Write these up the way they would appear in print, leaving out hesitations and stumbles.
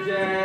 जय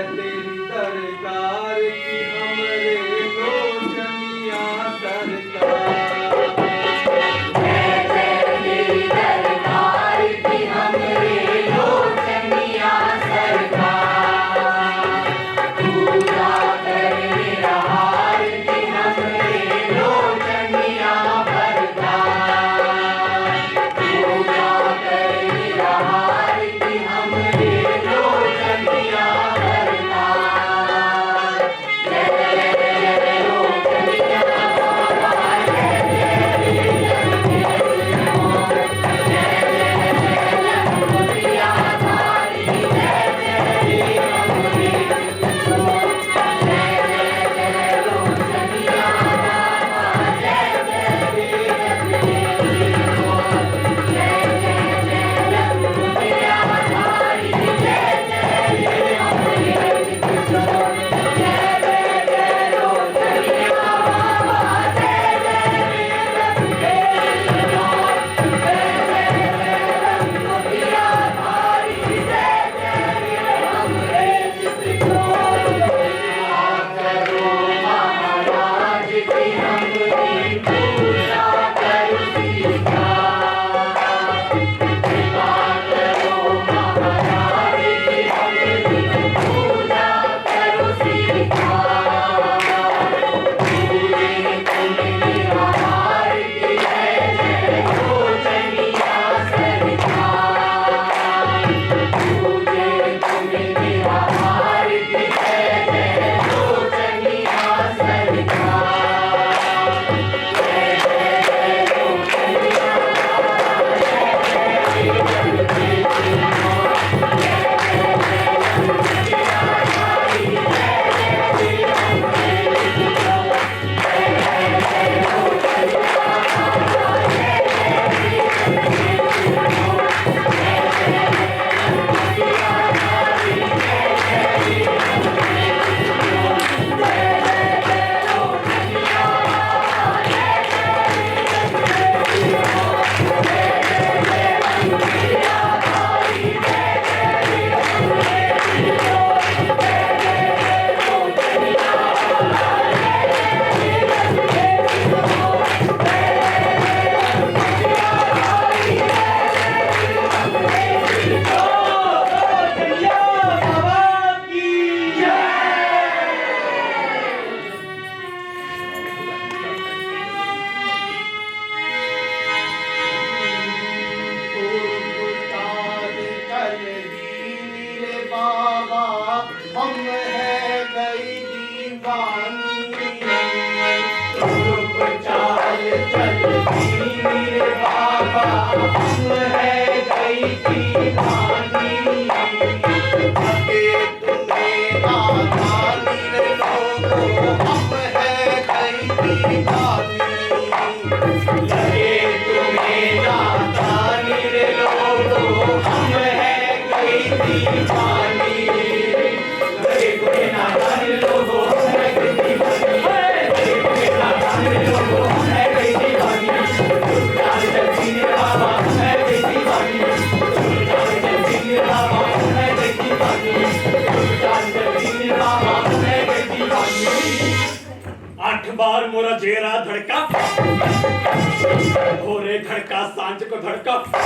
धड़का सांझ को धड़का 8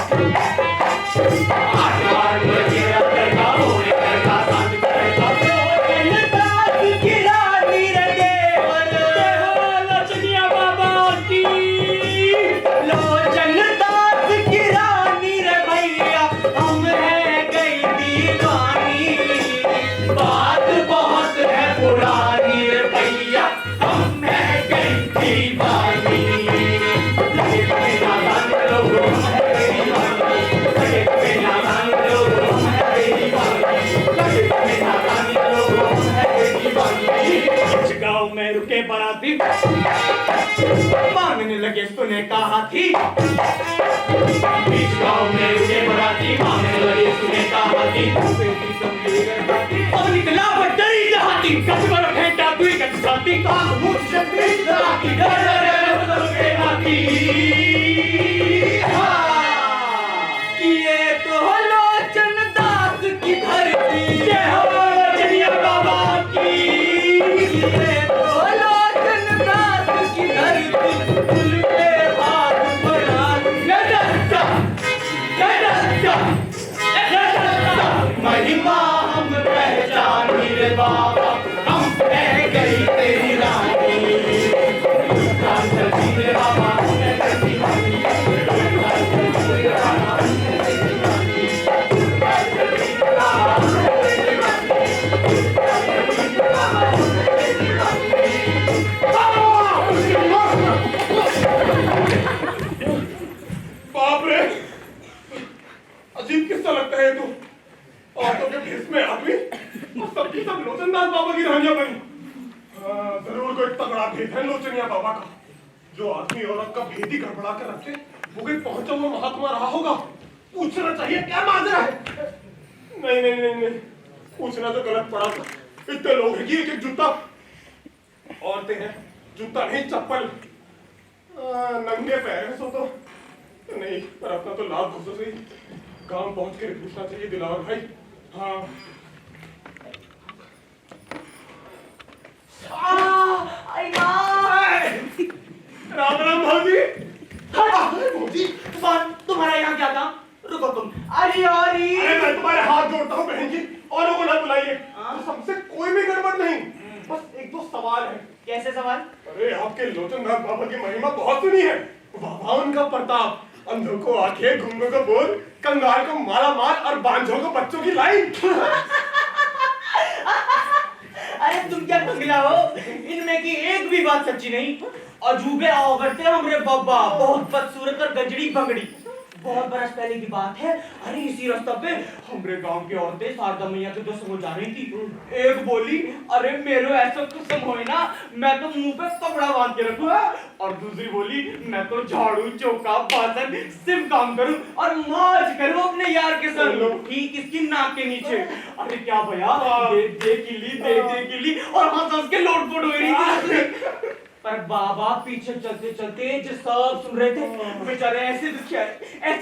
बजे धड़का होने धड़का सांझ को धड़का जनदास की रानी रे देवर लचनिया बाबा की लो जनदास की रानी रे भैया हम है गई दीवानी बात बहुत है पुरानी रे भैया हम है गई दीवानी लगे मेरा रंग लोगों है दीवानी लगे मेरा रंग लोगों है दीवानी लगे मेरा रंग लोगों है दीवानी कुछ गाँव में रुके बाराती मांगने लगे सुने का हाथी बीच गाँव में रुके बाराती मांगने लगे सुने का हाथी अब निकला बटरी हाथी कसबर फेंटा दुई कट साथी कान मुझ छतरी राती डर के हाथी ये तो लोचन दास की धरती जय हो लचनिया बाबा की ये तो लोचन दास की धरती फूल के भाग बरात गदस्ता गदस्ता गदस्ता महिमा हम पहचानी रे बाबा हम है गई तेरी रानी राम चलती रे बाबा हम है गई दीवानी राम चलती रे बाबा हम है गई दीवानी राम चलती रे बाबा हम है गई दीवानी राम चलती रे बाबा हम है गई दीवानी बाप रे अजीब किस्सा लगता है तू औरतों के भेष में आदमी और सबकी सब लोचनदास बाबा की रानियां बनी जरूर कोई तगड़ा भेद है लोचनिया बाबा का जो आदमी औरत का भेद ही गड़बड़ा कर रखे वो कोई पहुंचा हुआ महात्मा रहा होगा पूछना चाहिए क्या माजरा है नहीं नहीं नहीं नहीं पूछना तो गलत पड़ा था इतने लोग हैं कि एक एक जूता औरतें हैं जूता नहीं चप्पल नंगे पैर हैं सो तो नहीं पर अपना तो लाभ हो सही गांव पहुंच कर पूछना चाहिए दिलावर भाई हाँ राम राम भाजी भाजी तुम्हारा यहाँ क्या था रुको तुम अरे अरे मैं तुम्हारे हाथ जोड़ता हूँ बहन जी औरों को ना बुलाइए सबसे कोई भी गड़बड़ नहीं बस एक दो सवाल है कैसे सवाल अरे आपके लोचनदास बाबा की महिमा बहुत सुनी है बाबा उनका प्रताप अंधों को आंखें गूंगों को बोल कंगाल को माला माल और बांझों को बच्चों की लाइन अरे तुम क्या पंगला हो इनमें की एक भी बात सच्ची नहीं अजूबे औरतें हमरे बाबा बहुत बदसूरत और गजड़ी बंगड़ी बहुत बरस पहले की बात है अरे इसी रास्ते पे हमरे गांव की औरतें शारदा मैया के दर्शन हो जा रही थी एक बोली अरे मेरे ऐसा कसम होए ना मैं तो मुंह पे कपड़ा बांध के रखूं और दूसरी बोली मैं तो झाड़ू चौका बासन सिर्फ काम करूं और मौज करूं अपने यार के संग ठीक इसकी नाक के नीचे अरे क्या भैया दे किली और हंस हंस के लोटपोट हो रही थी पर बाबा पीछे चलते चलते जो सब सुन रहे थे बेचारे ऐसे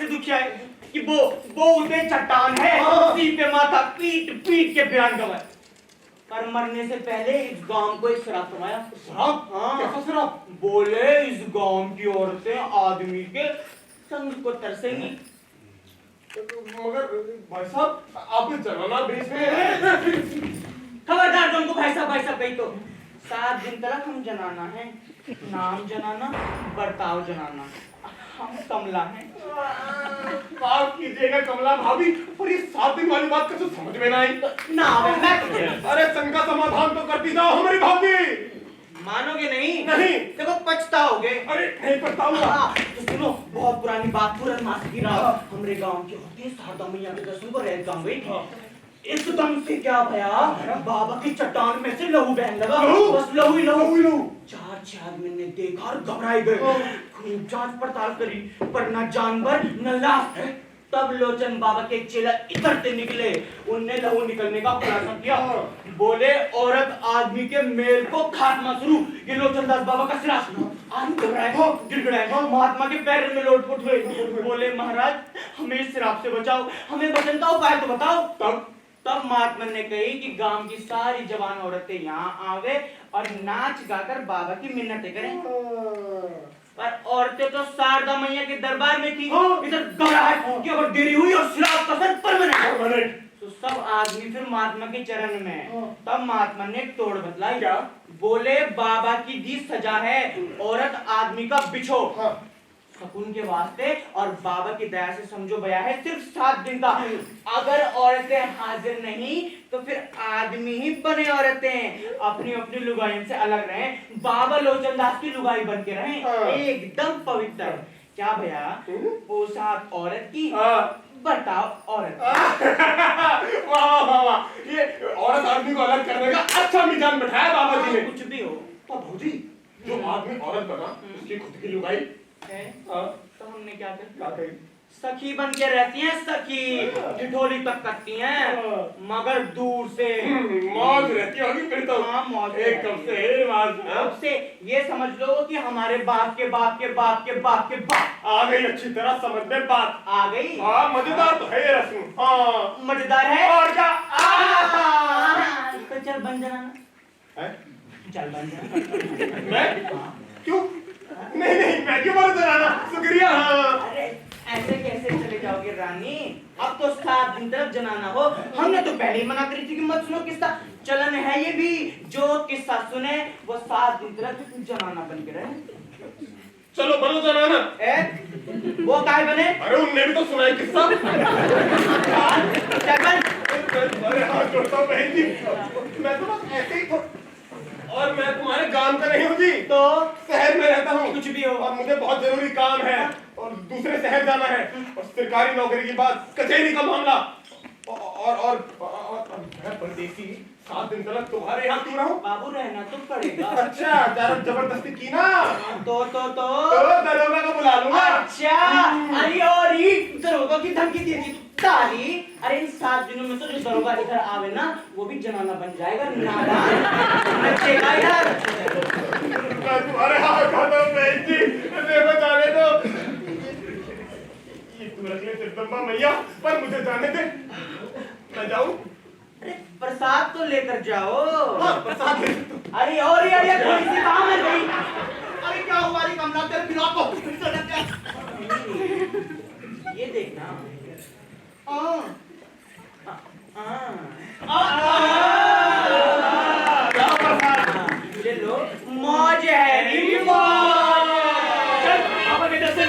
दुखिया है कि वो उसे चट्टान है उसी पे माथा पीट पीट के बयान गवाए पर मरने से पहले इस गांव को एक श्राप सुनाया श्राप हाँ कैसा श्राप बोले इस गांव की औरतें आदमी के संग को तरसेंगी मगर भाई साहब आपने जनाना भेज में खबरदार तुमको भाई साहब कही तो 7 दिन तक हम जनाना है नाम जनाना बर्ताव जनाना हम कमला हैं माफ कीजिएगा कमला भाभी पर ये 7 दिन वाली बात कैसे समझ में ना आई ना मैं अरे संग का समाधान तो करती जाओ हमारी भाभी मानोगे नहीं देखो पछताओगे अरे नहीं पछताऊंगा तो सुनो बहुत पुरानी बात पूरन मास की रात हमरे गांव की औरतें शारदा मैया के दर्शन को रह गांव गई थी एकदम से क्या भया बाबा की चट्टान में से लहू बहन लगा बस लहू ही लहू 4-6 आदमी ने देखा और घबराए गए खूब जांच पड़ताल करी पर न जानवर न लाश है तब लोचन बाबा के चेला इधर से निकले उनने लहू निकलने का खुलासा किया बोले औरत आदमी के मेल को खात्मा शुरू ये लोचनदास बाबा का सिरा आदमी घबराए गिड़गिड़ाए महात्मा के पैर में लोटपोट हुए बोले महाराज हमें इस सिराप से बचाओ हमें बचन का उपाय तो बताओ तब महात्मा ने कही कि गांव की सारी जवान औरतें यहाँ आवे और नाच गाकर बाबा की मिन्नतें करें पर औरतें तो शारदा मैया के दरबार में थी। हाँ। इधर घबराहट कि अगर देरी हुई और श्राप का असर परमानेंट। तो सब आदमी फिर महात्मा के चरण में। हाँ। तब महात्मा ने तोड़ बतलाई। क्या? बोले बाबा की दी सजा है, औरत आदमी का बिछो। हाँ। शकुन के वास्ते और बाबा की दया से समझो बया है सिर्फ 7 दिन का। अगर औरतें हाजिर नहीं तो फिर आदमी ही बने औरतें, अपनी अपनी लुगाई से अलग रहें, बाबा लोचनदास की लुगाई बन के रहें। हाँ। एकदम पवित्र। क्या भैया? पोशाक औरत की, हाँ। बर्ताव औरत। वाह वाह वाह वाह, ये औरत आदमी को अलग करने का अच्छा मिजान बैठाया बाबा जी ने। कुछ भी हो तो भौजी, जो आदमी औरत बना उसकी खुद की लुगाई है, हाँ, तो हमने क्या क्या कर कही? सखी बन के रहती हैं, सखी ठिठोली तक करती हैं, मगर दूर से। मौज रहती होगी फिर तो। हाँ, मौज एक कप से मौज। अब से ये समझ लो कि हमारे बाप के बाप के बाप के बाप के बाप आ गई अच्छी तरह समझ में बात। आ गई। हाँ, मजेदार तो है ये रस्म। हाँ, मजेदार है। और क्या? तो चल बन जाना। है? चल बन जाना। मैं? हाँ। क्यों? नहीं नहीं, मैं क्यों बोल रहा? शुक्रिया। हाँ। अरे ऐसे कैसे चले जाओगे रानी? अब तो 7 दिन तक जनाना हो। हमने तो पहले ही मना करी थी कि मत सुनो किस्सा। चलन है ये भी, जो किस्सा सुने वो 7 दिन तक जनाना बन के रहे। चलो बनो जनाना। वो काय बने? अरे उनने भी तो सुना है किस्सा। क्या बन? अरे हाँ, जोड़ता हूँ बहन जी। मैं तो बस ऐसे ही थो। और मैं तुम्हारे गांव का नहीं हूँ जी, तो शहर में रहता हूँ। कुछ भी हो। और मुझे बहुत जरूरी काम है और दूसरे शहर जाना है, और सरकारी नौकरी की बात, कचहरी का मामला, और मैं परदेसी 7 दिन तक तुम्हारे यहाँ क्यों रहूं? बाबू रहना तो पड़ेगा। अच्छा, जबरदस्ती की ना तो दरोगा को बुला लूंगा। अच्छा, अरे और ही दरोगा की धमकी दी थी ताली। अरे इन 7 दिनों में तो जो दरोगा इधर आवे ना वो भी जनाना बन जाएगा। नादान बच्चेगा यार। मैं तुम्हारे हाथ खाता हूँ बहन जी, देखो जाने दो। ये तू रख ले जगदम्बा मैया, पर मुझे जाने दे। मैं जाऊँ? अरे प्रसाद तो लेकर जाओ। हाँ, प्रसाद ले सकता हूँ। अरे और ये थोड़ी सी कहाँ में गई? अरे क्या हुआ रे कमला, तेरे पिला को ये देखना। क्या प्रसाद? ले लो, मौज है नी मौज। चल अब के दर्शन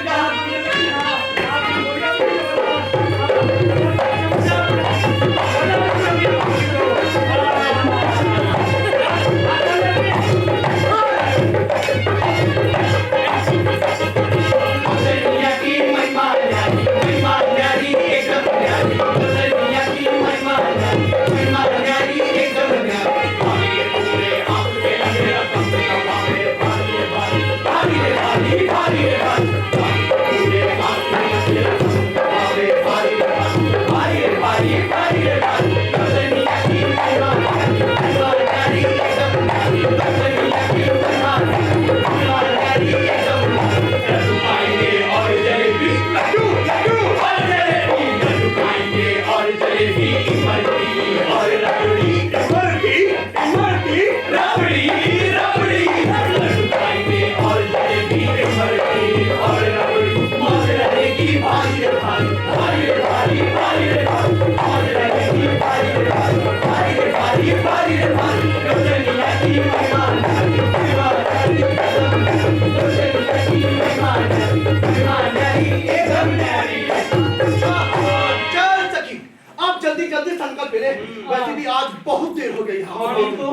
जल्दी संकल्प ले। वैसे भी आज बहुत देर हो गई। और तो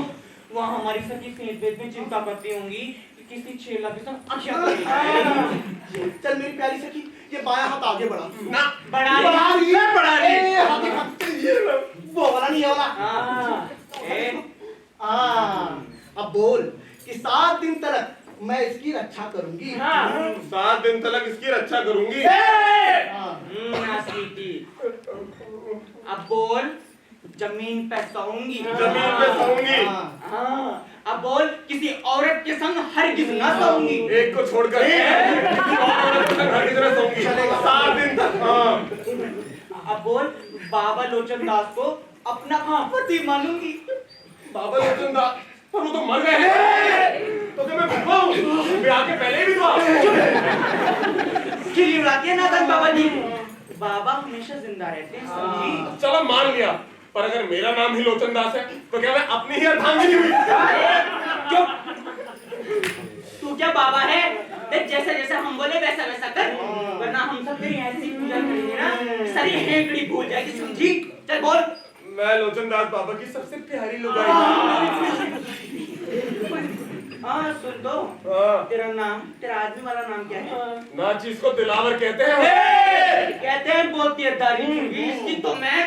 वहाँ हमारी सखी सेठ बेद में चिंता करती होंगी कि किसी छेला के संग आँखें करेगी। चल मेरी प्यारी सखी, ये बायां हाथ आगे बढ़ा ना बढ़ा वो वाला नहीं है वाला। अब बोल कि 7 दिन तक मैं इसकी रक्षा करूंगी। 7 दिन तक इसकी रक्षा करूंगी। अब बोल जमीन पे सोऊंगी। जमीन पे सोऊंगी। अब बोल किसी औरत के संग हरगिज ना सोऊंगी। एक को छोड़कर घर की तरह सोऊंगी 7 दिन तक। अब बोल बाबा लोचन दास को अपना पति मानूंगी। बाबा लोचन दास, पर वो तो मर गए हैं। तो क्या मैं विधवा हूँ? ब्याह के पहले ही विधवा। खिल्ली उड़ाती है नागन बाबा जी। बाबा हमेशा जिंदा रहते हैं, समझी? चलो मान लिया, पर अगर मेरा नाम ही लोचन दास है तो क्या मैं अपनी ही अर्धांगिनी हुई? चुप। तू क्या बाबा है? देख जैसा जैसा हम बोले वैसा वैसा कर, वरना हम सब तेरी ऐसी पूजा करेंगे ना सारी हेकड़ी भूल जाएगी, समझी? चल बोल। मैं लोचन दास बाबा की सबसे प्यारी लुगाई। हाँ सुन तो, हाँ। तेरा नाम, तेरा आदमी वाला नाम क्या है? ना चीज को दिलावर कहते हैं। कहते हैं बोलती है दारी इसकी तो मैं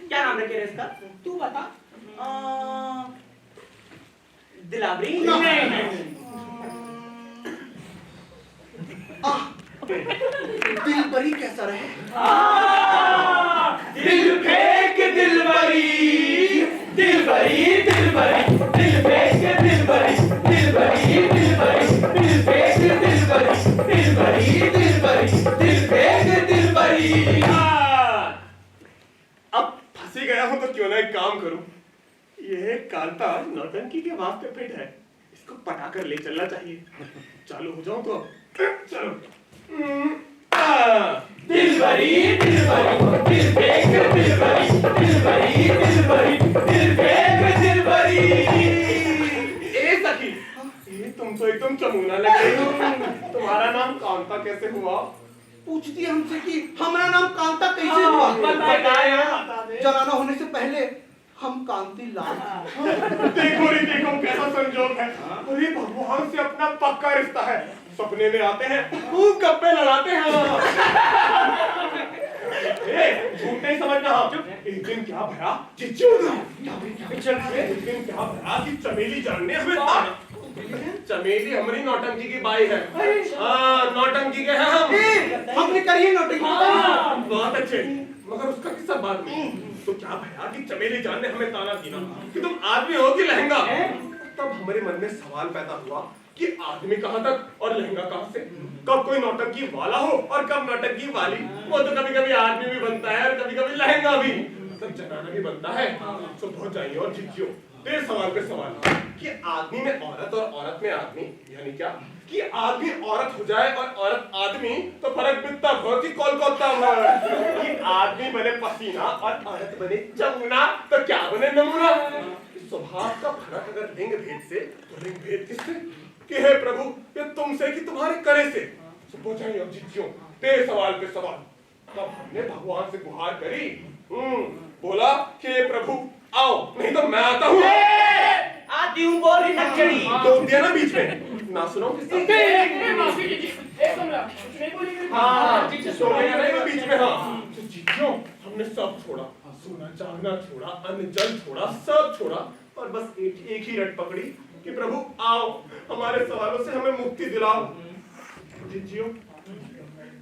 क्या नाम रखे रे इसका? तू बता। दिलावरी? नहीं। दिल बरी कैसा रहे? दिल फेंक दिल बरी, दिल बरी, दिल बरी, दिल फेंक दिल बरी, दिल बरी, दिल बरी, दिल फेंक दिल बरी, दिल बरी, दिल बरी, दिल फेंक दिल बरी। अब फंसी गया हूं तो क्यों ना एक काम करूं। यह कांता नौटंकी के वास्ते फिट है, इसको पटा कर ले चलना चाहिए। चालू हो जाऊं तो अब चलो। दिल बरी, दिल बरी, दिल फेंक दिल बरी, दिल बरी, दिल बरी, दिल फेंक दिल बरी। ए सखी, ये तुम तो एकदम चमूना लग रही हो। तुम्हारा नाम कांता कैसे हुआ? पूछती है हमसे कि हमारा नाम कांता कैसे हुआ? जनाना होने से पहले हम कांति लाल। देखो रे देखो कैसा संजोग है। अरे भगवान से अपना पक्का रिश्ता है। सपने में आते हैं, खूब गप्पे लड़ाते हैं। झूठ नहीं समझना। एक दिन क्या भया एक दिन क्या भया कि चमेली जान ने हमें ताना। चमेली हमारी नौटंकी की बाई है। हाँ नौटंकी के हैं हम। हमने करी है नौटंकी। बहुत अच्छे, मगर उसका किस्सा बाद में। तो क्या भया कि चमेली जान ने हमें ताना दीना कि तुम आदमी हो कि लहंगा। तब हमारे मन में सवाल पैदा हुआ कि आदमी कहां तक और लहंगा कहां से? कब कोई नौटंकी वाला हो और कब नौटंकी वाली। वो तो कभी कभी आदमी भी बनता है और कभी कभी लहंगा भी, तब जनाना भी बनता है। तो बहुत जाइए और जीतियो। तेरे सवाल पे सवाल कि आदमी में औरत और औरत में आदमी, यानी क्या कि आदमी औरत हो जाए और औरत आदमी तो फर्क बिकता बहुत ही कोलकाता में। कि आदमी बने पसीना और औरत बने जमुना तो क्या बने नमूना। स्वभाव का फर्क अगर लिंग भेद से तो लिंग भेद किससे? कि हे प्रभु ये तुमसे कि तुम्हारे करे से। पहुंचाइए अब जीतियों। तेरे सवाल पे सवाल। तब हमने भगवान से गुहार करी। बोला कि हे प्रभु आओ, नहीं तो मैं आता हूँ। आती हूँ बोल रही नक्चड़ी। तो दिया ना बीच में ना सुनो किस्सा। हाँ सोने नहीं बीच में। हाँ तो जीतियों हमने सब छोड़ा, सोना चाहना छोड़ा, अन्न जल छोड़ा, सब छोड़ा और बस एक ही रट पकड़ी कि प्रभु आओ हमारे सवालों से हमें मुक्ति दिलाओ। जीतियों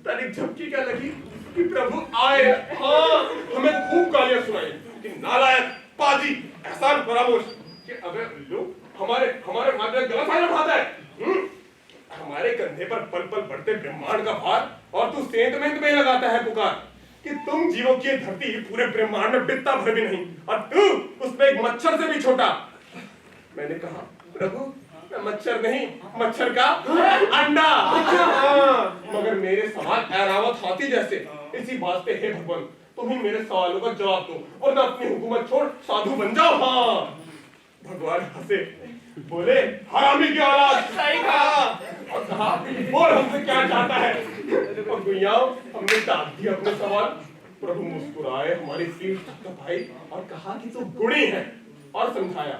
तनिक झपकी क्या लगी कि प्रभु आए। हाँ हमें खूब गालियां सुनाई कि नालायक पाजी एहसान फरामोश कि अगर लोग हमारे माथे गलत फायदा उठाता है। हमारे कंधे पर पल पल बढ़ते ब्रह्मांड का भार और तू सेंध में लगाता है पुकार कि तुम जीवों की धरती पूरे ब्रह्मांड में बित्ता भर भी नहीं और तू उसमें एक मच्छर से भी छोटा। मैंने कहा प्रभु मैं मच्छर नहीं, मच्छर का अंडा। मगर मेरे सवाल ऐरावत हाथी जैसे, इसी वास्ते हे भगवान तुम ही मेरे सवालों का जवाब दो और ना अपनी हुकूमत छोड़ साधु बन जाओ। हाँ भगवान हंसे, बोले हरामी की औलाद। सही कहा और कहा बोल हमसे क्या चाहता है। और गुइयाओ हमने डाल दिया अपने सवाल। प्रभु मुस्कुराए, हमारी पीठ थपथपाई और कहा कि तू गुणी है और समझाया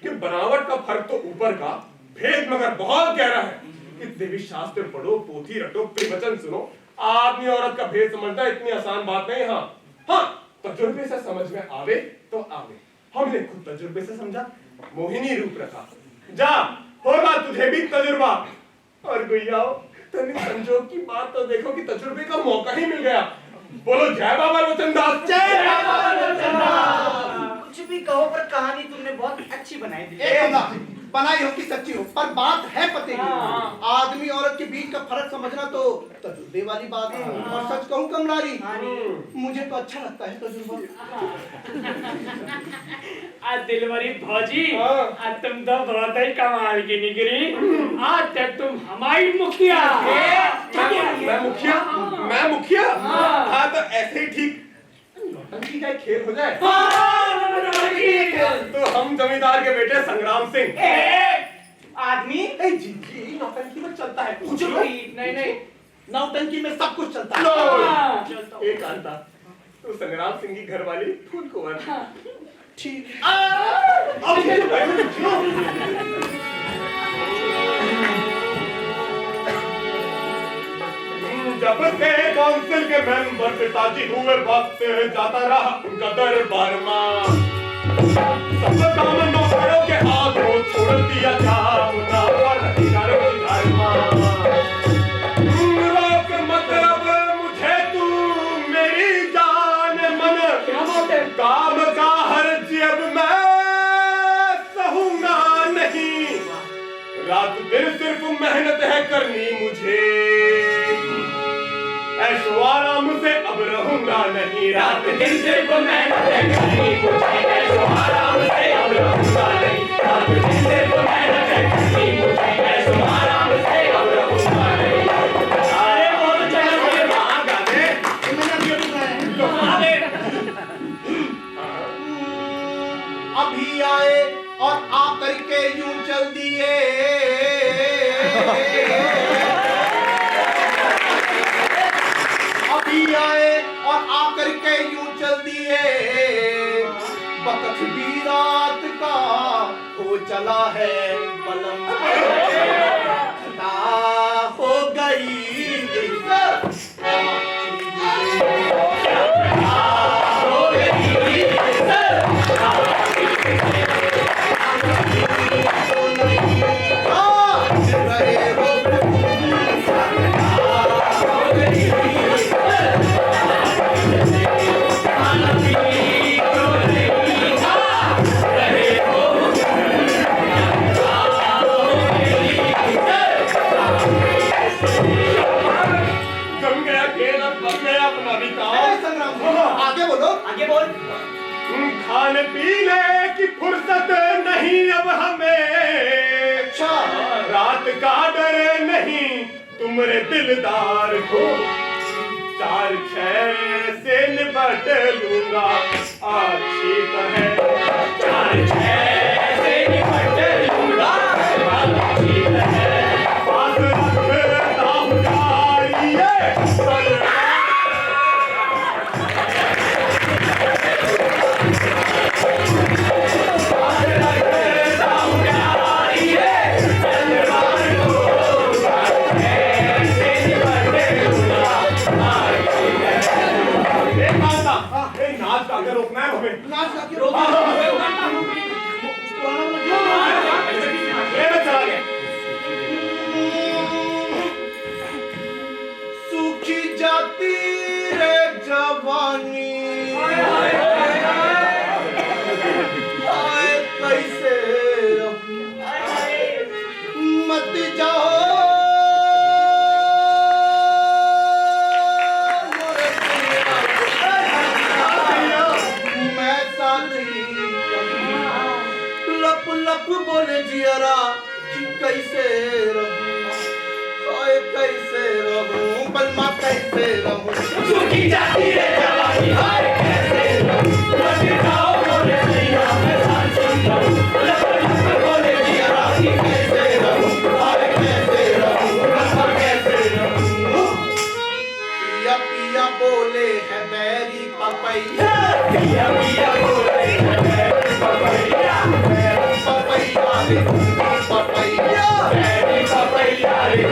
कि बनावट का फर्क तो ऊपर का, भेद मगर बहुत गहरा है। कि देवी शास्त्र पढ़ो, पोथी रटो, प्रवचन सुनो, आदमी औरत का भेद समझना इतनी आसान बात नहीं। हाँ तजुर्बे से समझ में आवे तो आवे। हमने खुद तजुर्बे से समझा, मोहिनी रूप रखा। जा होगा तुझे भी तजुर्बा। और गुइयाओ तनिक संजोग की बात तो देखो कि तजुर्बे का मौका ही मिल गया। बोलो जय बाबा लोचन दास। जय बाबा लोचन दास। कुछ भी कहो पर कहानी तुमने बहुत अच्छी बनाई दी। बनाई हो कि सच्ची हो, पर बात है पते की। हाँ। आदमी औरत के बीच का फर्क समझना तो तजुर्बे वाली बात है। और सच कहूं कमलारी, मुझे तो अच्छा लगता है तजुर्बा। दिलवरी भौजी, हाँ। तुम तो बहुत ही कमाल की निकली। आज तक तुम हमारी मुखिया। मैं मुखिया? हाँ, तो ऐसे ही ठीक नौटंकी का एक खेल हो जाए। तो हम जमींदार के बेटे संग्राम सिंह। आदमी जी नौटंकी में चलता है कुछ नहीं, नौटंकी में सब कुछ चलता है। एक आता तो संग्राम सिंह की घरवाली फूल कुंवर। ठीक जब से काउंसिल के मेंबर पिताजी हुए वक्त जाता रहा उनका दरबार में। सब काम नौकरों के हाथों छोड़ दिया काम ना और अधिकारों की धर्मा। रोक मतलब मुझे तू मेरी जान मन काम का हर्ज अब मैं सहूंगा नहीं। रात दिन सिर्फ मेहनत है करनी मुझे, ऐशो आराम से अब रहूंगा नहीं। रात दिन सिर्फ मेहनत है करनी मुझे, ऐशो आराम से अब रहूंगा नहीं। रात दिन सिर्फ मेहनत है करनी मुझे, ऐशो आराम से अब रहूंगा नहीं। अरे बहुत चलो ये वहां गाने अभी आए और आकर के यूं चल दिए। अभी आए और आकर के यूं चल दिए। वक्त भी रात का हो चला है बलम, खता हो गई आगे बोल। खाने पीने की फुर्सत नहीं अब हमें। अच्छा रात का डर नहीं तुम्हारे दिलदार को। 4-6 से निपट लूंगा अच्छी तरह। 4-6 से निपट लूंगा अच्छी तरह। पास रखता हूँ यारी ये रोकना है हमें। नाच गा के चला गया। सूखी जाती रे जवानी, आए कैसे मत जाओ मैं साथी। लप लप बोले जियरा कि कैसे रहूं, आए कैसे रहूं, बलमा कैसे रहूं। सूखी जाती है जवानी हाय कैसे रहूं। मत जाओ बोले जिया मैं साथी रहूं। लप लप बोले जिया कि कैसे रहूं, हाय कैसे रहूं, बलमा कैसे रहूं। पिया पिया बोले है बैरी पपैया, पिया पिया बोले है बैरी पपैया। बैरी पपैया रे पपैया, बैरी पपैया रे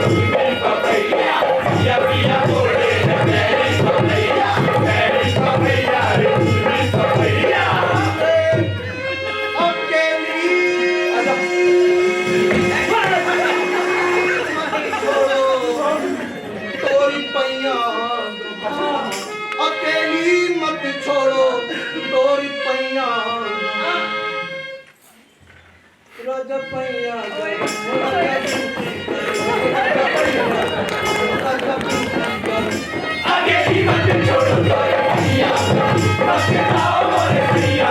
पपैया। पिया पिया बोले है बैरी पपैया। बैरी पपैया रे पपैया। अकेली तोरी पैया, अकेली मत छोड़ो तोरी पैया। आगे की बात छोड़ो तो ये भैया बस आओ मोरे भैया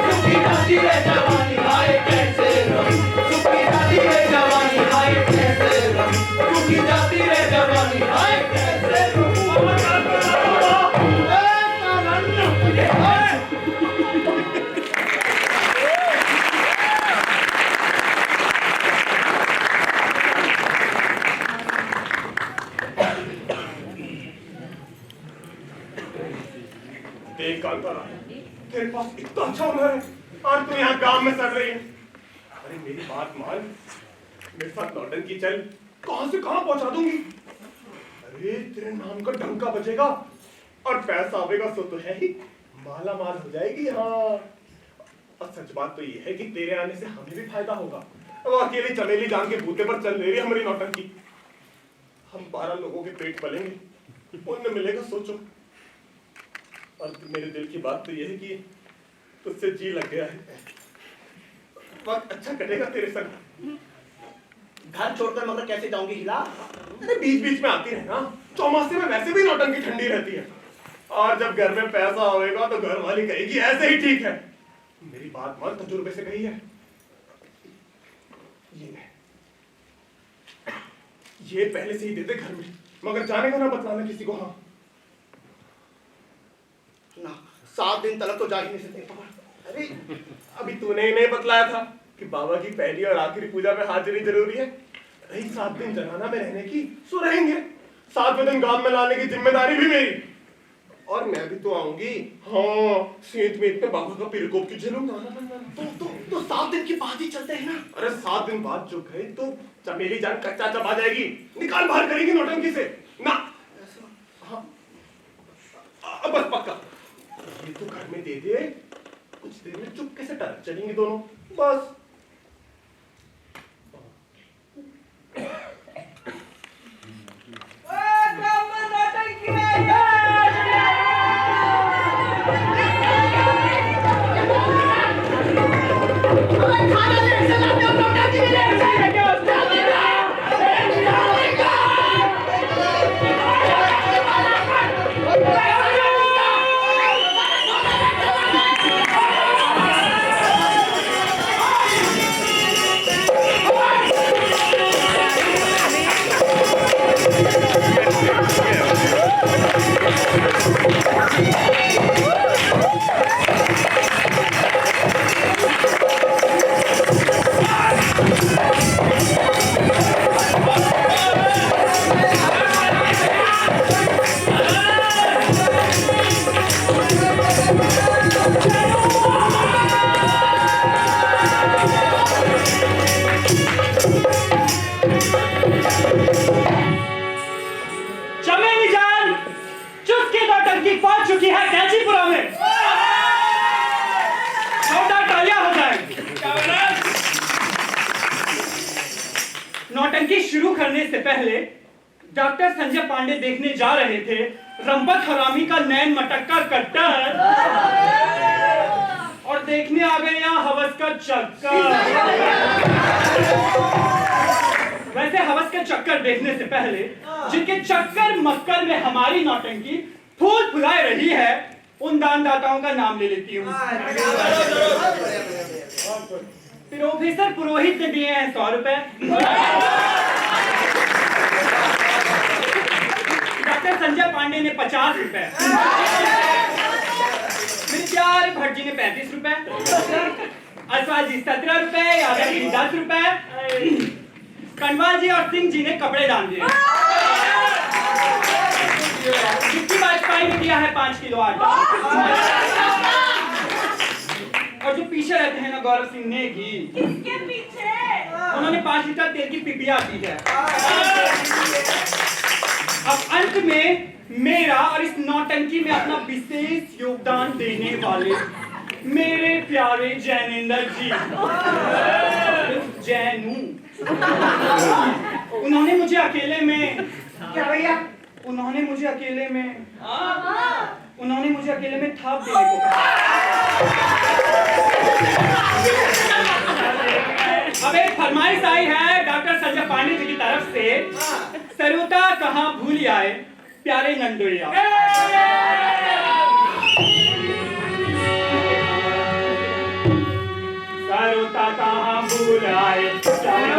सुखी जाती है जवानी हाय कैसे रम सुखी जाती है जवानी हाय कैसे रम सुखी जाती है जवानी हाय कैसे देख कांतारा, तेरे पास इतना अच्छा हुनर है और तू यहाँ गांव में सड़ रही है। अरे मेरी बात मान, मेरे साथ नौटंकी चल, कहां से कहां पहुंचा दूंगी। अरे तेरे नाम का डंका बजेगा और पैसा आवेगा, सो तो है ही, माला माल हो जाएगी। हाँ, और सच बात तो ये है कि तेरे आने से हमें भी फायदा होगा। वो अकेली चमेली जान के बूते पर चल रही है हमारी नौटंकी। हम 12 लोगों के पेट पलेंगे, उनमें मिलेगा सोचो। और मेरे दिल की बात तो यह है कि तुझसे जी लग गया है, वक्त अच्छा कटेगा तेरे संग। घर छोड़कर मगर कैसे जाऊंगी हिला? अरे बीच बीच में आती रहना, चौमासे में वैसे भी नौटंकी ठंडी रहती है। और जब घर में पैसा होएगा तो घर वाली कहेगी ऐसे ही ठीक है। मेरी बात मान, तजुर्बे से कही है। ये पहले से ही देते घर में, मगर जाने का ना बतलाना किसी को। हाँ ना 7 दिन तलक तो जा ही नहीं सकते। अरे अभी तूने ही नहीं बतलाया था कि बाबा की पहली और आखिरी पूजा में हाजिरी जरूरी है। रही 7 दिन जनाना में रहने की, सो रहेंगे। 7वें दिन गांव में लाने की जिम्मेदारी भी मेरी। और मैं भी तो आऊंगी। हाँ, सेंत में इतने बाबा का पिरकोप की झेलूंगा। तो 7 दिन के बाद ही चलते हैं ना। अरे 7 दिन बाद जो गए तो चमेली जान कच्चा चबा जाएगी, निकाल बाहर करेगी नौटंकी से ना। हाँ बस पक्का, ये तो घर में दे दे, कुछ देर में चुपके से टरक चलेंगे दोनों, बस। नौटंकी शुरू करने से पहले डॉक्टर संजय पांडे देखने जा रहे थे रंपत हरामी का नैन मटक्का कट्टर, और देखने आ गए यहाँ हवस का चक्कर। वैसे हवस का चक्कर देखने से पहले जिनके चक्कर मक्कर में हमारी नौटंकी फूल फुलाए रही है, उन दानदाताओं का नाम ले लेती हूँ। प्रोफेसर पुरोहित ने दिए हैं 100 रुपए, डॉक्टर संजय पांडे ने 50 रुपए, मेरे प्यारे भट्ट जी ने 35 रुपए, असवाल जी 17 रुपए, यादव जी 10 रुपए, कनवाल जी और सिंह जी ने कपड़े दान दिए। जिसकी वाजपेयी ने दिया है 5 किलो आटा, और जो पीछे रहते हैं ना गौरव सिंह नेगी, किसके पीछे? उन्होंने 5 लीटर तेल की पिपिया दी है। अब अंत में मेरा और इस नौटंकी में अपना विशेष योगदान देने वाले मेरे प्यारे जैनेंद्र जी, जैनू, उन्होंने मुझे अकेले में क्या भैया उन्होंने मुझे अकेले में थाप देने को कहा। अब एक फरमाइश आई है डॉक्टर संजय पांडे जी की तरफ से। सरुता कहाँ भूल आए प्यारे नंदोया। सरुता कहाँ भूल आए प्यारे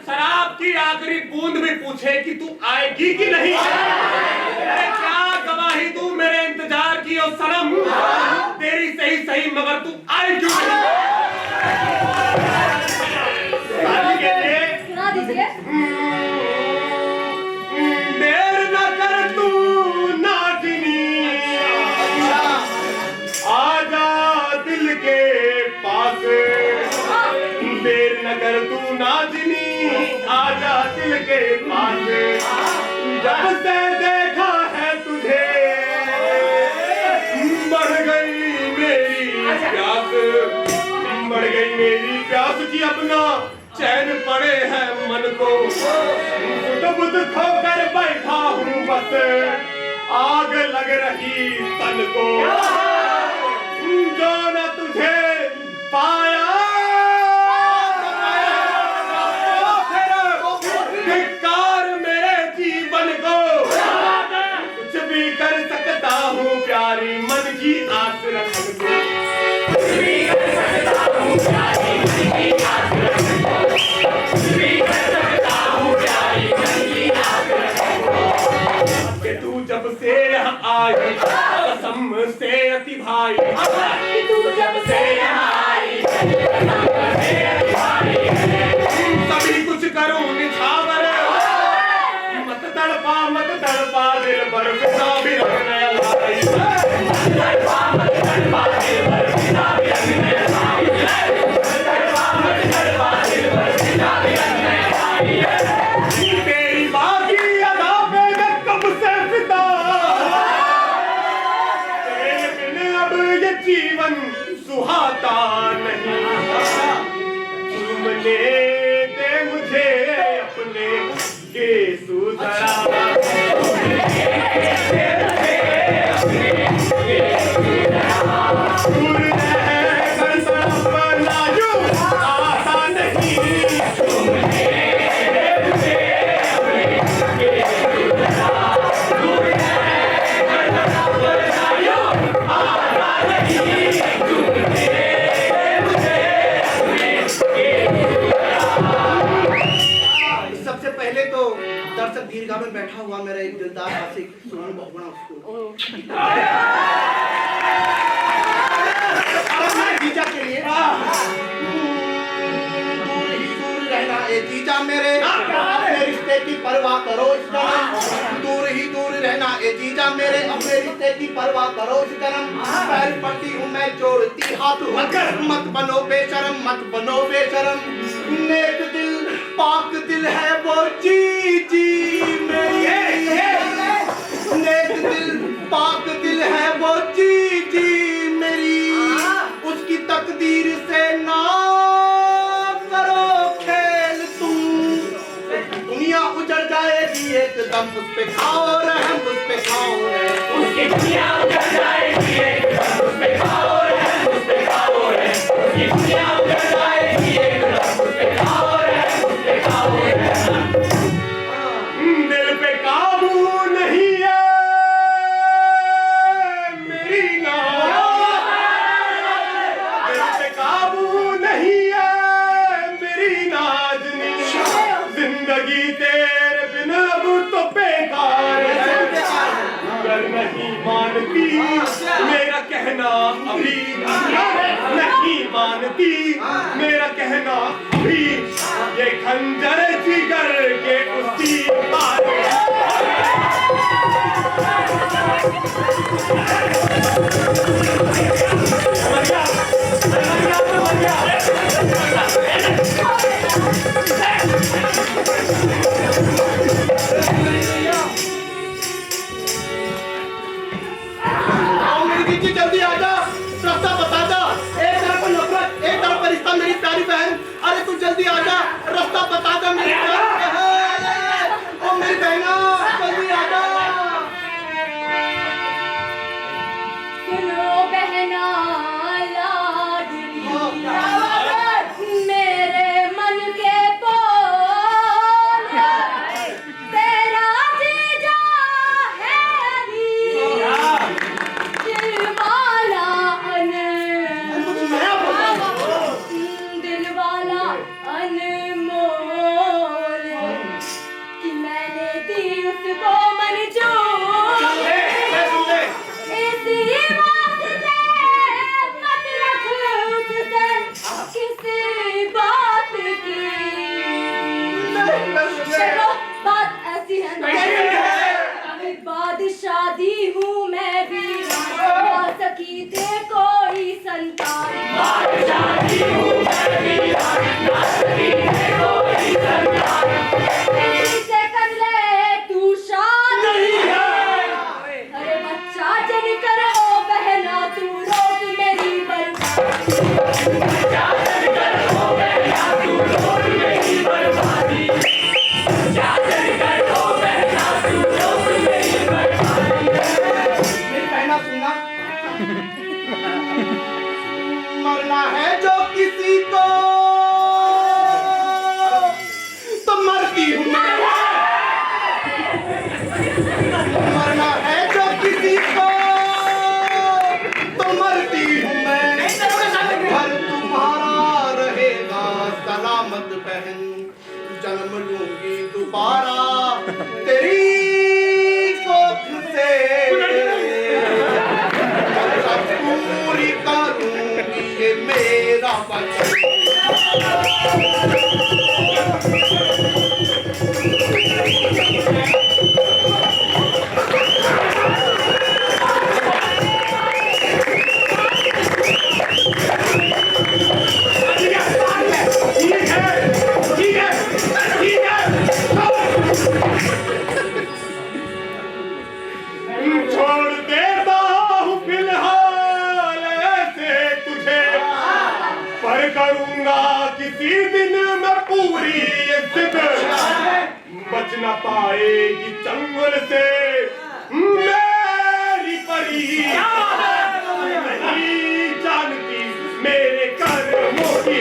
शराब की आखिरी बूंद भी पूछे कि तू आएगी कि नहीं। अरे क्या गवाही दूं मेरे इंतजार की और सनम, तेरी सही सही मगर तू आए क्यों नहीं। सुना दीजिए। देर न कर तू नाज़नी, आजा दिल के पास। देर न कर तू नाज़नी, आजा दिल के पास। जब से देखा है तुझे बढ़ गई मेरी प्यास, बढ़ गई मेरी प्यास की अपना चैन पड़े हैं मन को। बुध खोकर बैठा हूँ बस, आग लग रही तन को। जो न तुझे पाया धिक्कार मेरे जीवन को। कुछ भी कर सकता हूँ प्यारी मन की आस रखन को। कुछ भी कर सकता हूँ प्यारी मन की आस रखन को। भाई, कसम से अति भाई, तू जब से आई सभी कुछ करूं निछावर, मत तड़पा दिल पर फिदा भी रखने लाई, तेरी बाकी अदा पे मैं कब से फिदा, तेरे बिन अब ये जीवन सुहाता नहीं, तुमने दे मुझे अपने गेसु जरा, दूर रहकर सपना यूं आता नहीं, सबसे पहले तो दर्शक दीर्घा में बैठा हुआ मेरा एक दिलदार आशिक सुमन बहुगुणा उसको और मैं जीजा के लिए दूर ही दूर रहना ए जीजा मेरे, अपने रिश्ते की परवाह करो इस जन्म, दूर ही दूर रहना ए जीजा मेरे, अपने रिश्ते की परवाह करो इस जन्म, पैर पड़ती हूँ मैं जोड़ती हाथ, मत बनो बेशरम, मत बनो बेशरम, नेक दिल पाक दिल है वो जी मेरी, नेक दिल पाक दिल है वो जी मेरी, उसकी तकदीर से ना करो खेल तुम, दुनिया उजड़ जाएगी एकदम, उस पे खाओ रहम, उस पे खाओ रहम, उसकी दुनिया उजड़ जाएगी एकदम, उस पे खाओ रहम, उस पे खाओ रहम, उसकी दुनिया उजड़ जाएगी एकदम, उस पे खाओ रहम, उस पे खाओ रहम। दिल पे काबू नहीं है मेरी नाज, दिल पे काबू नहीं है मेरी नाज़नी, जिंदगी तेरे बिन अब तो बेकार है, अगर नहीं मानती मेरा कहना अभी, नहीं मानती मेरा कहना अभी, ये खंजर जिगर के उसी पार आओ मेरी गिट्टी जल्दी आजा, रास्ता बता जा, एक तरफ नफरत एक तरफ रिश्ता मेरी प्यारी बहन, अरे तू जल्दी आजा, रास्ता बता जा मेरी प्यारी बहन, ओ मेरी बहना जल्दी आजा। सुनो बहना लाडली, मेरे मन के बोल, तेरा जीजा है अली, दिल वाला अनमोल, कि मैंने दी उसको मंजूर, इसी वास्ते मत रख उससे किसी बात की, चलो बात ऐसी है, बाद शादी हूँ मैं भी, ना सकी थे कोई संतान, किसी से कर ले तू शादी, अरे बच्चा जन कर ओ बहना तू रोक मेरी बर्बादी, मेरी बहना सुनना, मरना है जो किसी को तो मरती हूँ मैं, मरना है जो किसी को तो मरती हूँ मैं, घर तुम्हारा रहेगा सलामत बहन, जन्म लूंगी दोबारा तेरी कोख से। न पाएगी चंगुल से मेरी परी, नहीं जानती मेरे कर्मों की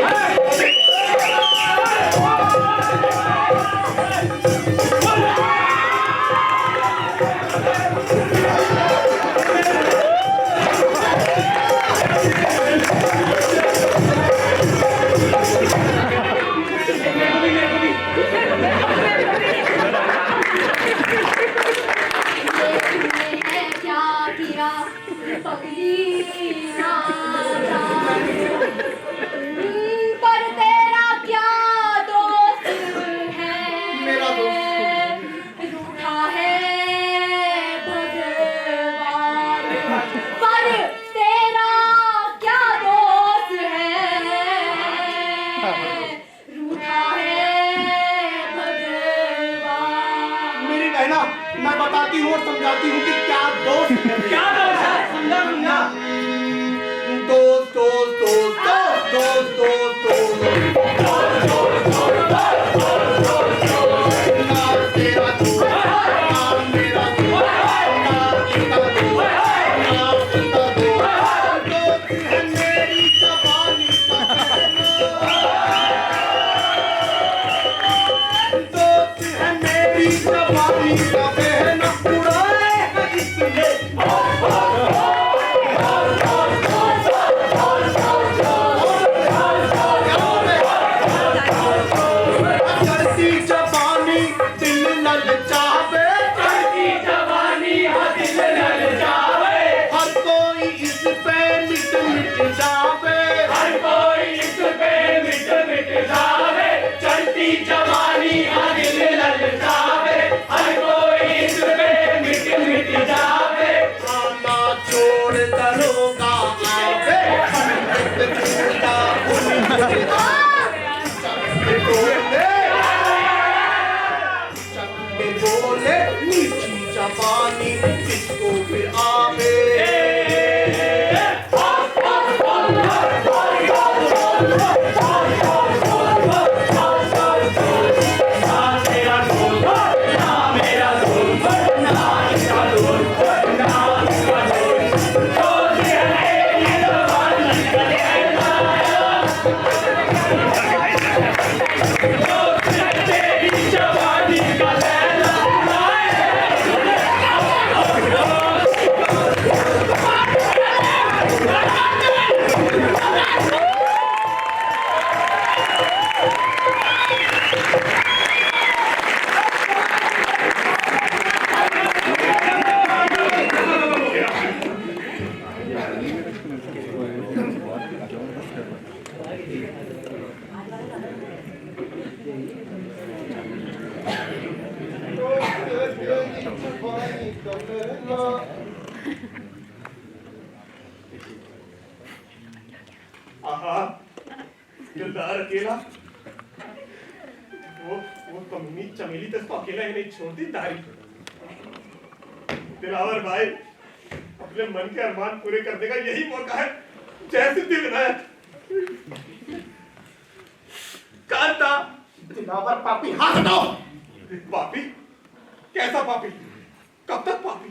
पर तेरा क्या दोस्त है, मेरा दोस्त रूठा है भगवान। पर तेरा क्या दोस्त है, रूठा है भगवान। मेरी बहना, मैं बताती हूँ और समझाती हूँ कि क्या दोस्त है। क्या दोस्त है? समझा मुन्ना। दोस्त दोस्त दोस्त दोस्त दोस्त दोस्त नाम तेरा दोस्त, नाम मेरा दोस्त, नाम इसका दोस्त, नाम उसका दोस्त। दोस्त है मेरी जवानी का बहना, दोस्त है मेरी जवानी का बहना, उड़ाए है इसने चढ़ती जवानी दिल ललचावे, चढ़ती जवानी दिल ललचावे, हर कोई इस पे मिट मिट जावे, हर कोई इस पे मिट मिट जावे। चढ़ती जवानी दिल ललचावे, हर कोई इस पे मिट मिट जावे। आना छोड़ दरोगा आवे, छूटा चक्के बोले मीठी जवानी किसको फिर आवे। आहा, दिलदार अकेला। वो कमीनी चमेली तो इसको अकेला ही नहीं छोड़ती दारी। दिलावर भाई, अपने मन के अरमान पूरे करने का यही मौका है। जय सिद्धि विनायक। कांता, दिलावर पापी, हाथ हटाओ। पापी? कैसा पापी? कब तक पापी?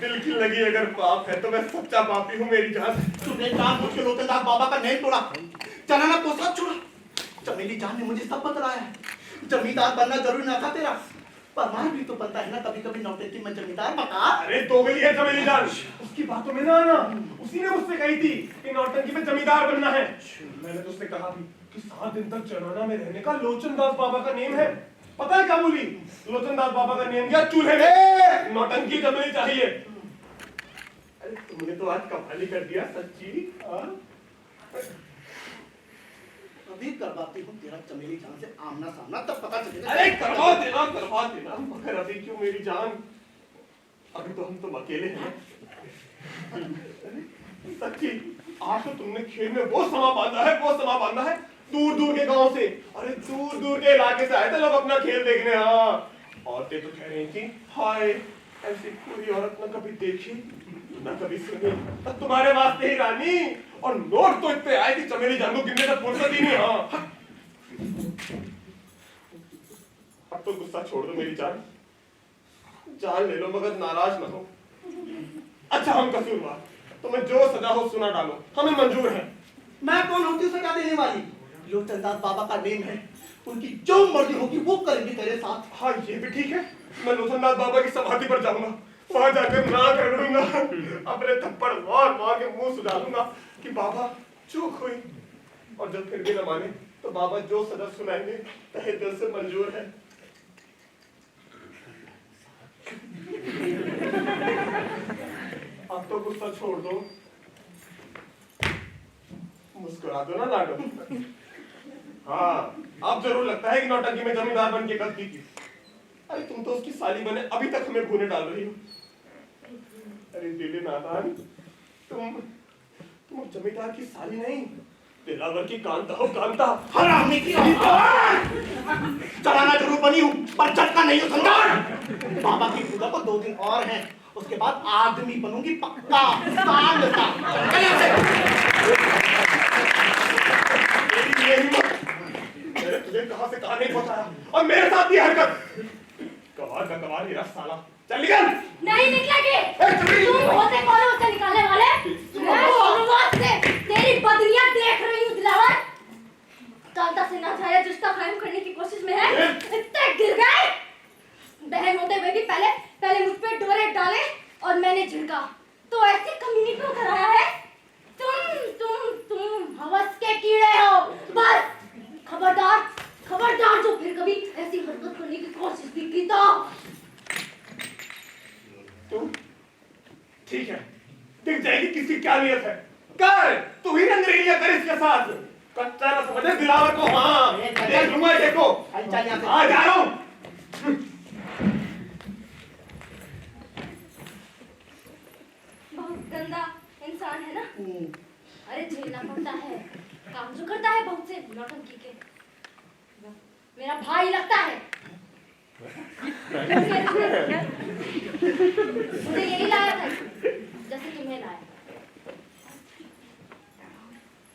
दिल की लगी अगर पाप है तो मैं सच्चा पापी हूँ मेरी जान। तूने जानबूझ के लोटेदार बाबा का नेम तोड़ा, चनाना पोसा छोड़ा। चमेली जान ने मुझे सब बतलाया है। जमींदार बनना जरूरी ना था तेरा, पर मैं भी तो बनता है ना कभी कभी नौटंकी में जमींदार बता। अरे दोगली है चमेली जान, उसकी बातों में ना आना। उसी ने मुझसे कही थी कि नौटंकी में जमींदार बनना है। मैंने तो उससे कहा भी कि 7 दिन तक चनाना में रहने का लोचनदास बाबा का नेम है। पता है क्या बोली? लोचनदास बाबा का नेम या चूल्हे में नौटंकी जमनी चाहिए। अरे तुमने तो आज कमाल ही कर दिया सच्ची। अभी करवाती हूँ तेरा चमेली जान से आमना सामना, तब पता चलेगा। अरे करवा देना मगर अभी क्यों मेरी जान? अभी तो हम तुम अकेले हैं। सच्ची आज तो तुमने खेल में वो समा बांधा है दूर दूर के गांव से। अरे दूर दूर के इलाके से आए थे लोग अपना खेल देखने। हाँ, औरतें तो कह रही थी हाय ऐसी पूरी औरत न कभी देखी न कभी सुनी, तब तुम्हारे वास्ते ही रानी। और नोट तो इतने आए कि चमेली जान को गिनने का फुर्सत ही नहीं। हाँ अब तो गुस्सा छोड़ दो मेरी जान। जान ले लो मगर नाराज ना हो। अच्छा हम कसूरवार, तुम्हें जो सजा हो सुना डालो, हमें मंजूर है। मैं कौन होती हूँ सजा देने वाली? लोचनदास बाबा का नेम है, उनकी जो मर्जी होगी वो करेंगे तेरे साथ। हाँ ये भी ठीक है, मैं लोचनदास बाबा की समाधि पर जाऊंगा, वहां जाकर नाक रगड़ूंगा, अपने थप्पड़ मार मार के मुंह सुझा दूंगा कि बाबा चूक हुई। और जब फिर भी न माने तो बाबा जो सजा सुनाएंगे तहे दिल से मंजूर है। अब तो गुस्सा छोड़ दो, मुस्कुरा दो ना लाडो। हाँ अब जरूर लगता है कि नौटंकी में जमींदार बन के गलती की। अरे तुम तो उसकी साली बने अभी तक हमें भूने डाल रही हो। अरे दीदी नादान, तुम जमींदार की साली नहीं, दिलावर की कांता हो कांता। हरामी की चलाना जरूर बनी हूँ पर चटका नहीं हो संदार। बाबा की पूजा को 2 दिन और हैं, उसके बाद आदमी बनूंगी पक्का। मैंने तुझे कहां से कहां नहीं पहुंचाया और मेरे साथ ये हरकत। कवार का कवार ही रस साला, चल निकल। नहीं निकलेगी। तुम होते कौन हो उसे निकालने वाले? मैं शुरुआत से तेरी बदलियां देख रही हूँ दिलावर। कांता से नाजायज रिश्ता कायम करने की कोशिश में है, इतने गिर गए। बहन होते हुए भी पहले मुझ पे डोरे डाले और मैंने झिड़का, तो ऐसी कमीनी क्यों कराया है? तुम हवस के कीड़े हो। बस खबरदार जो फिर कभी ऐसी हरकत करने की कोशिश भी की तो। तुम ठीक है, दिख जाएगी किसकी क्या नियत है। कर तू ही रंगरेलिया कर इसके साथ। कच्चा ना समझे दिलावर को। हाँ देख लूंगा, देखो आ जा रहा हूँ। बहुत गंदा इंसान है ना। अरे झेलना पड़ता है, काम जो करता है बहुत से नौटंकी के। मेरा भाई लगता है। मुझे यही लाया था जैसे तुम्हें लाया।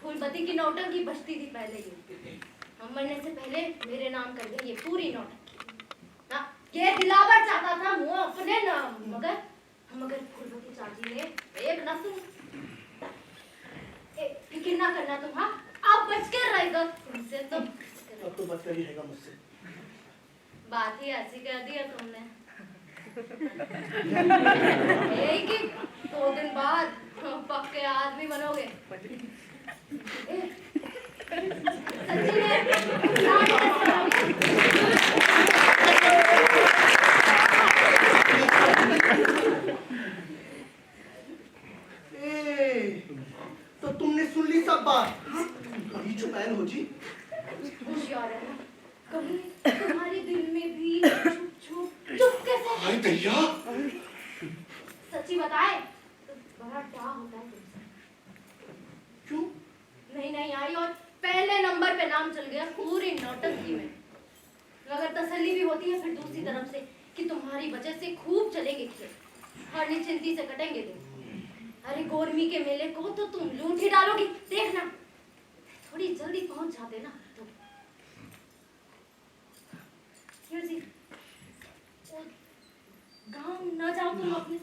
फूलपति की नौटंकी बचती थी पहले ही, हम मरने से पहले मेरे नाम कर गई ये पूरी नौटंकी ना। ये दिलावर चाहता था मुँह अपने नाम, मगर फूलपति चाची ने एक न सुनी। फिक्र ना करना तुम। हाँ आप बच कर रहेगा तुमसे तो। अब तो बच कर ही रहेगा मुझसे। बात ही ऐसी कह दी है तुमने। यही कि 2 दिन बाद पक्के आदमी बनोगे। सच्ची में तो तुमने सुन ली सब बात। कभी चुपैन हो जी। होशियार है ना, कहीं तुम्हारे दिल में भी चुप कैसे? हाय दैया, सच्ची बताए तो बड़ा डर होता है तुमसे। क्यों? नहीं आई और पहले नंबर पे नाम चल गया पूरी नौटंकी में। अगर तसल्ली भी होती है फिर दूसरी तरफ से कि तुम्हारी वजह से खूब चलेंगे खेल और निश्चिंती से कटेंगे दिन। अरे गोरमी के मेले को तो तुम लूट ही डालोगी, देखना। थोड़ी जल्दी पहुंच जाते ना तो। जी गाँव न जाओ तुम अपने।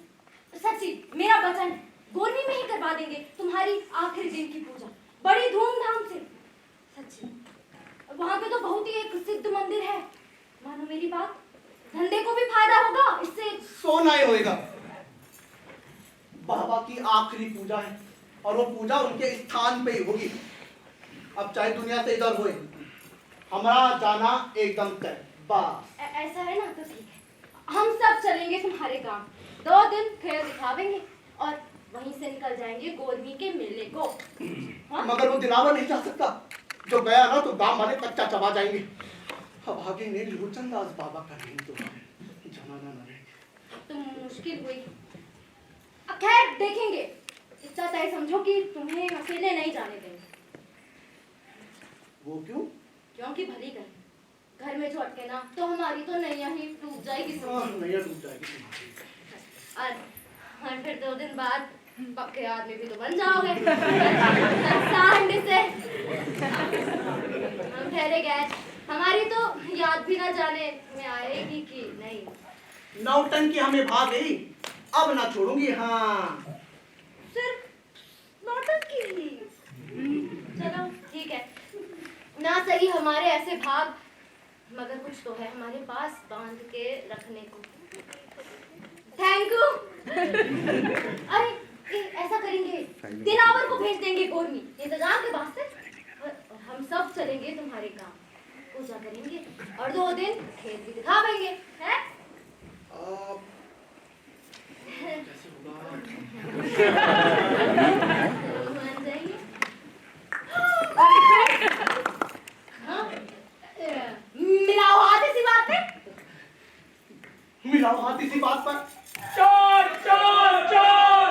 सच्ची मेरा वचन है, गोरमी में ही करवा देंगे तुम्हारी आखिरी दिन की पूजा बड़ी धूमधाम से। सच्ची वहां पे तो बहुत ही एक सिद्ध मंदिर है, मानो मेरी बात। धंधे को भी फायदा होगा इससे। सोना ही होएगा। बाबा की आखिरी पूजा है और वो पूजा उनके स्थान पे ही होगी। अब चाहे दुनिया से इधर होए, हमारा जाना एकदम तय। बस ऐसा है ना तो ठीक है, हम सब चलेंगे तुम्हारे गांव। 2 दिन खेल दिखावेंगे और वहीं से निकल जाएंगे गोरमी के मेले को। हाँ? मगर वो दिलावर नहीं जा सकता। जो गया ना तो गांव वाले कच्चा चबा जाएंगे। अब आगे ने लोचनदास बाबा का नहीं तो जमाना न रहे। तुम मुश्किल हुई। खैर देखेंगे, इतना तय समझो कि तुम्हें अकेले नहीं जाने देंगे। वो क्यों? क्योंकि भली कर घर में जो अटके ना तो हमारी तो नैया ही डूब जाएगी। नैया डूब जाएगी। और फिर 2 दिन बाद पक्के आदमी भी तो बन जाओगे। सांड से हम ठहरे गए, हमारी तो याद भी ना जाने में आएगी कि नहीं। नौटंकी हमें भाग गई, अब ना छोड़ूंगी। हाँ सिर्फ नौटंकी ही। चलो ठीक है, ना सही हमारे ऐसे भाग, मगर कुछ तो है हमारे पास बांध के रखने को। Thank you. अरे ऐसा करेंगे, दिलावर को भेज देंगे गोरमी इंतजाम के वास्ते, और हम सब चलेंगे तुम्हारे गांव, पूजा करेंगे और 2 दिन खेत भी दिखावेंगे, हैं? मान जाइए। हाँ? मिलाओ हाथ इसी बात पे। मिलाओ हाथ इसी बात पर। चोर चोर चोर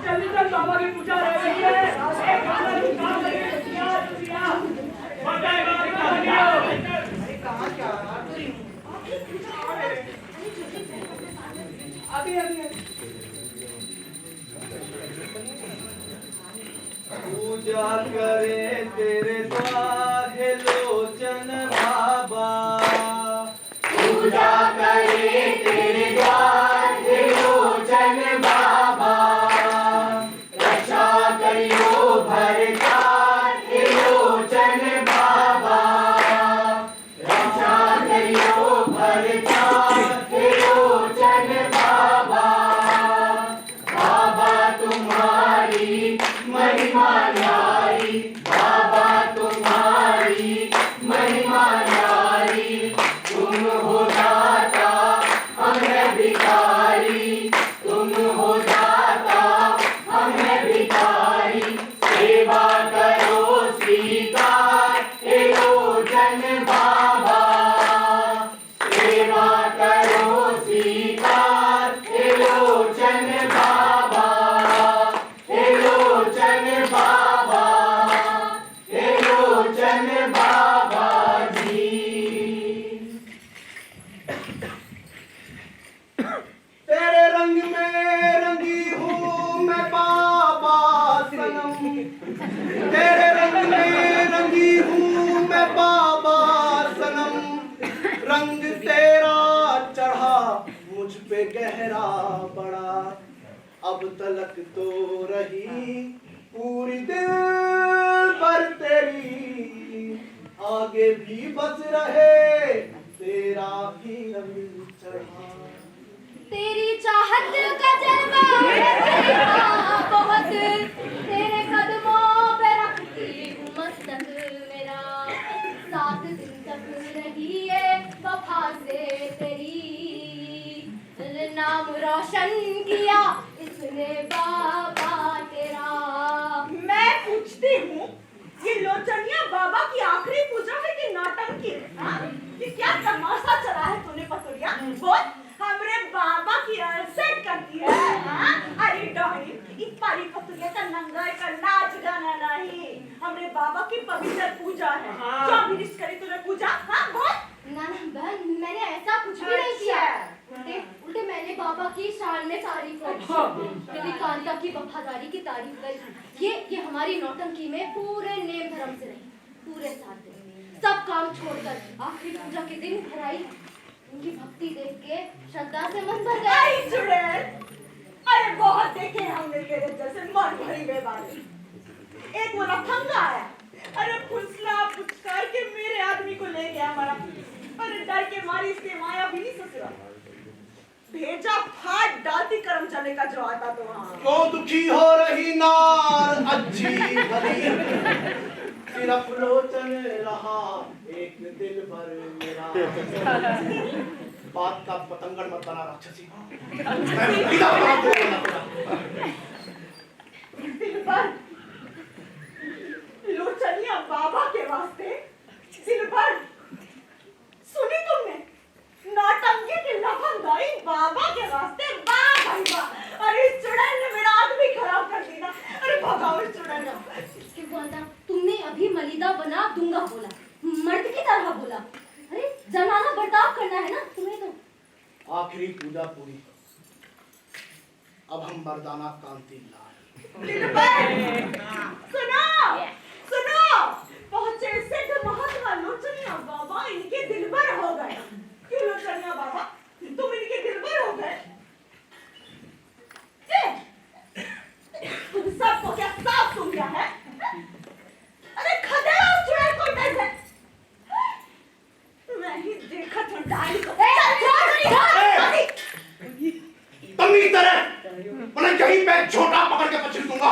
जल्दी चल, बाबा की पूजा रह रही है। एक खाना तू काम लगे, दुनिया बताएगा कहां गया। अरे कहाँ क्या अभी अभी पूजा करे तेरे द्वार हे लोचन बाबा, पूजा करे तेरे द्वार हे लोचन बाबा, रक्षा करियो भरतार हे लोचन बाबा, रक्षा करियो भरतार हे लोचन बाबा, बाबा तुम्हारी महिमा न्यारी, बाबा तुम्हारी महिमा न्यारी, तुम हो दाता हम हैं भिखारी, तुम हो दाता हम हैं भिखारी, सेवा करो स्वीकार हे लोचन बाबा, सेवा करो स्वीकार हे लोचन बाबा, हे लोचन बाबा, हे लोचन बाबा जी। तेरे रंग में रंगी हूँ मैं बाबा सनम, तेरे रंग में रंगी हूँ मैं बाबा सनम, रंग तेरा चढ़ा मुझ पे गहरा बड़ा, अब तलक तो रही पूरी दिल पर तेरी, आगे भी बस रहे तेरा ही रंग चढ़ा। तेरी चाहत का जलवा है बहुत, तेरे कदमों पे रखती हूँ मस्तक मेरा, 7 दिन तक रही है वफा से तेरी, नाम रोशन किया इसने बाबा तेरा। मैं पूछती हूँ, ये लोचनिया बाबा की आखिरी पूजा है कि नौटंकी है? हाँ? ये क्या तमाशा चला है तूने पतुरिया? बोल, हमरे बाबा की अलसेट करती है। हाँ? अरे डार्लिंग, इस पारी पतुरिया का नंगा का नाच गाना नहीं, हमरे बाबा की पवित्र पूजा है। जो भी रिश्त करे तूने पूजा, हाँ बोल। ना बहन, मैंने ऐसा कुछ भी नहीं किया। उल्टे मैंने बाबा की शान में तारीफ की, कांता की वफादारी की तारीफ करी। ये हमारी नौटंकी में पूरे नेम धर्म से रही, पूरे 7 दिन सब काम छोड़कर आखिरी पूजा के दिन घर आई। उनकी भक्ति देख के श्रद्धा से मन भर गया। आई चुड़ैल, अरे बहुत देखे हमने तेरे जैसे मन भरी में वाले। एक वो लफंगा आया, अरे फुसला पुचकार के मेरे आदमी को ले गया हमारा, अरे डर के मारी इसके माया भी नहीं ससुरा, भेजा फाट डालती कर्म चले का जो आता तो वहाँ। क्यों दुखी हो रही नार अच्छी भली, सिर्फ लोचन रहा एक दिल भर मेरा। बात का पतंगड़ मत बना राक्षसी, मैं विदा करा दूंगा। दिल भर लोचनिया बाबा के वास्ते दिल भर, सुनी तुमने? नौटंकी की लफंगाई बाबा के वास्ते, वाह भाई वाह। अरे इस चुड़ैल ने मेरा आदमी खराब कर दिया। अरे भगाओ इस चुड़ैल को। तुमने अभी मलिदा बना दूंगा बोला, मर्द की तरह बोला। अरे जरा आखिरी पूजा पूरी, अब हम मर्दाना कांति लाल। सुनो सुनो, पहुंचे सिद्ध महात्मा लोचनिया बाबा इनके दिलबर हो गए। क्यों लोचनिया बाबा, तुम इनके दिलबर हो गए? तुम सबको क्या साफ सुन गया है? अरे खदेड़ा उस चुड़ैल को कैसे? मैं ही देखा था डाली को। तमीज तरह, मैंने यहीं पे छोटा पकड़ के पछिल दूंगा।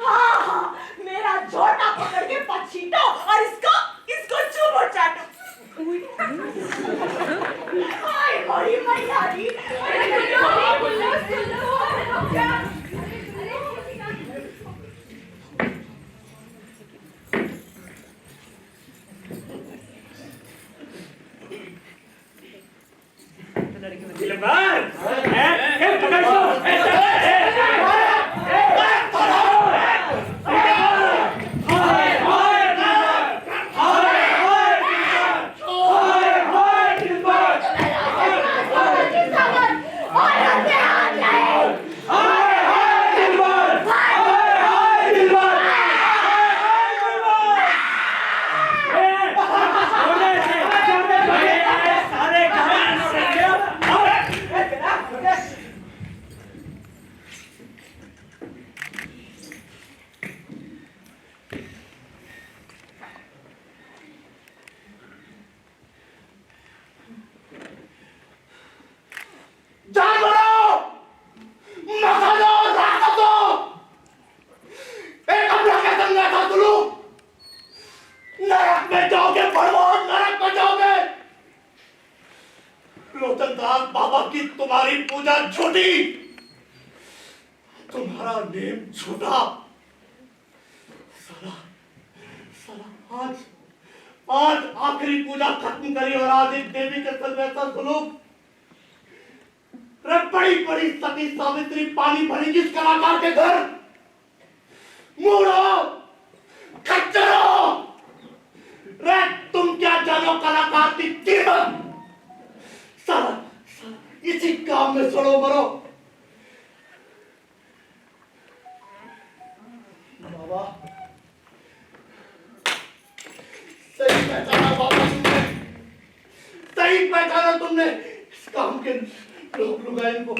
हाँ, मेरा झोटा पकड़ के पछीटो और इसको चुमो चाटो। हाय बड़ी मैया दी, लोचनदास बाबा की तुम्हारी पूजा झूठी, तुम्हारा नेम झूठा। साला आज आखिरी पूजा खत्म करी और आज एक देवी के संग ऐसा सुलूक। बड़ी सती सावित्री पानी भरी जिस कलाकार के घर, मूढ़ो खच्चरो, रे तुम क्या जानो कलाकार की कीमत। साला इसी काम में सड़ो मरो। बाबा सही पहचाना, बाबा तुमने सही पहचाना, तुमने इस काम के लोग लुगाए इनको।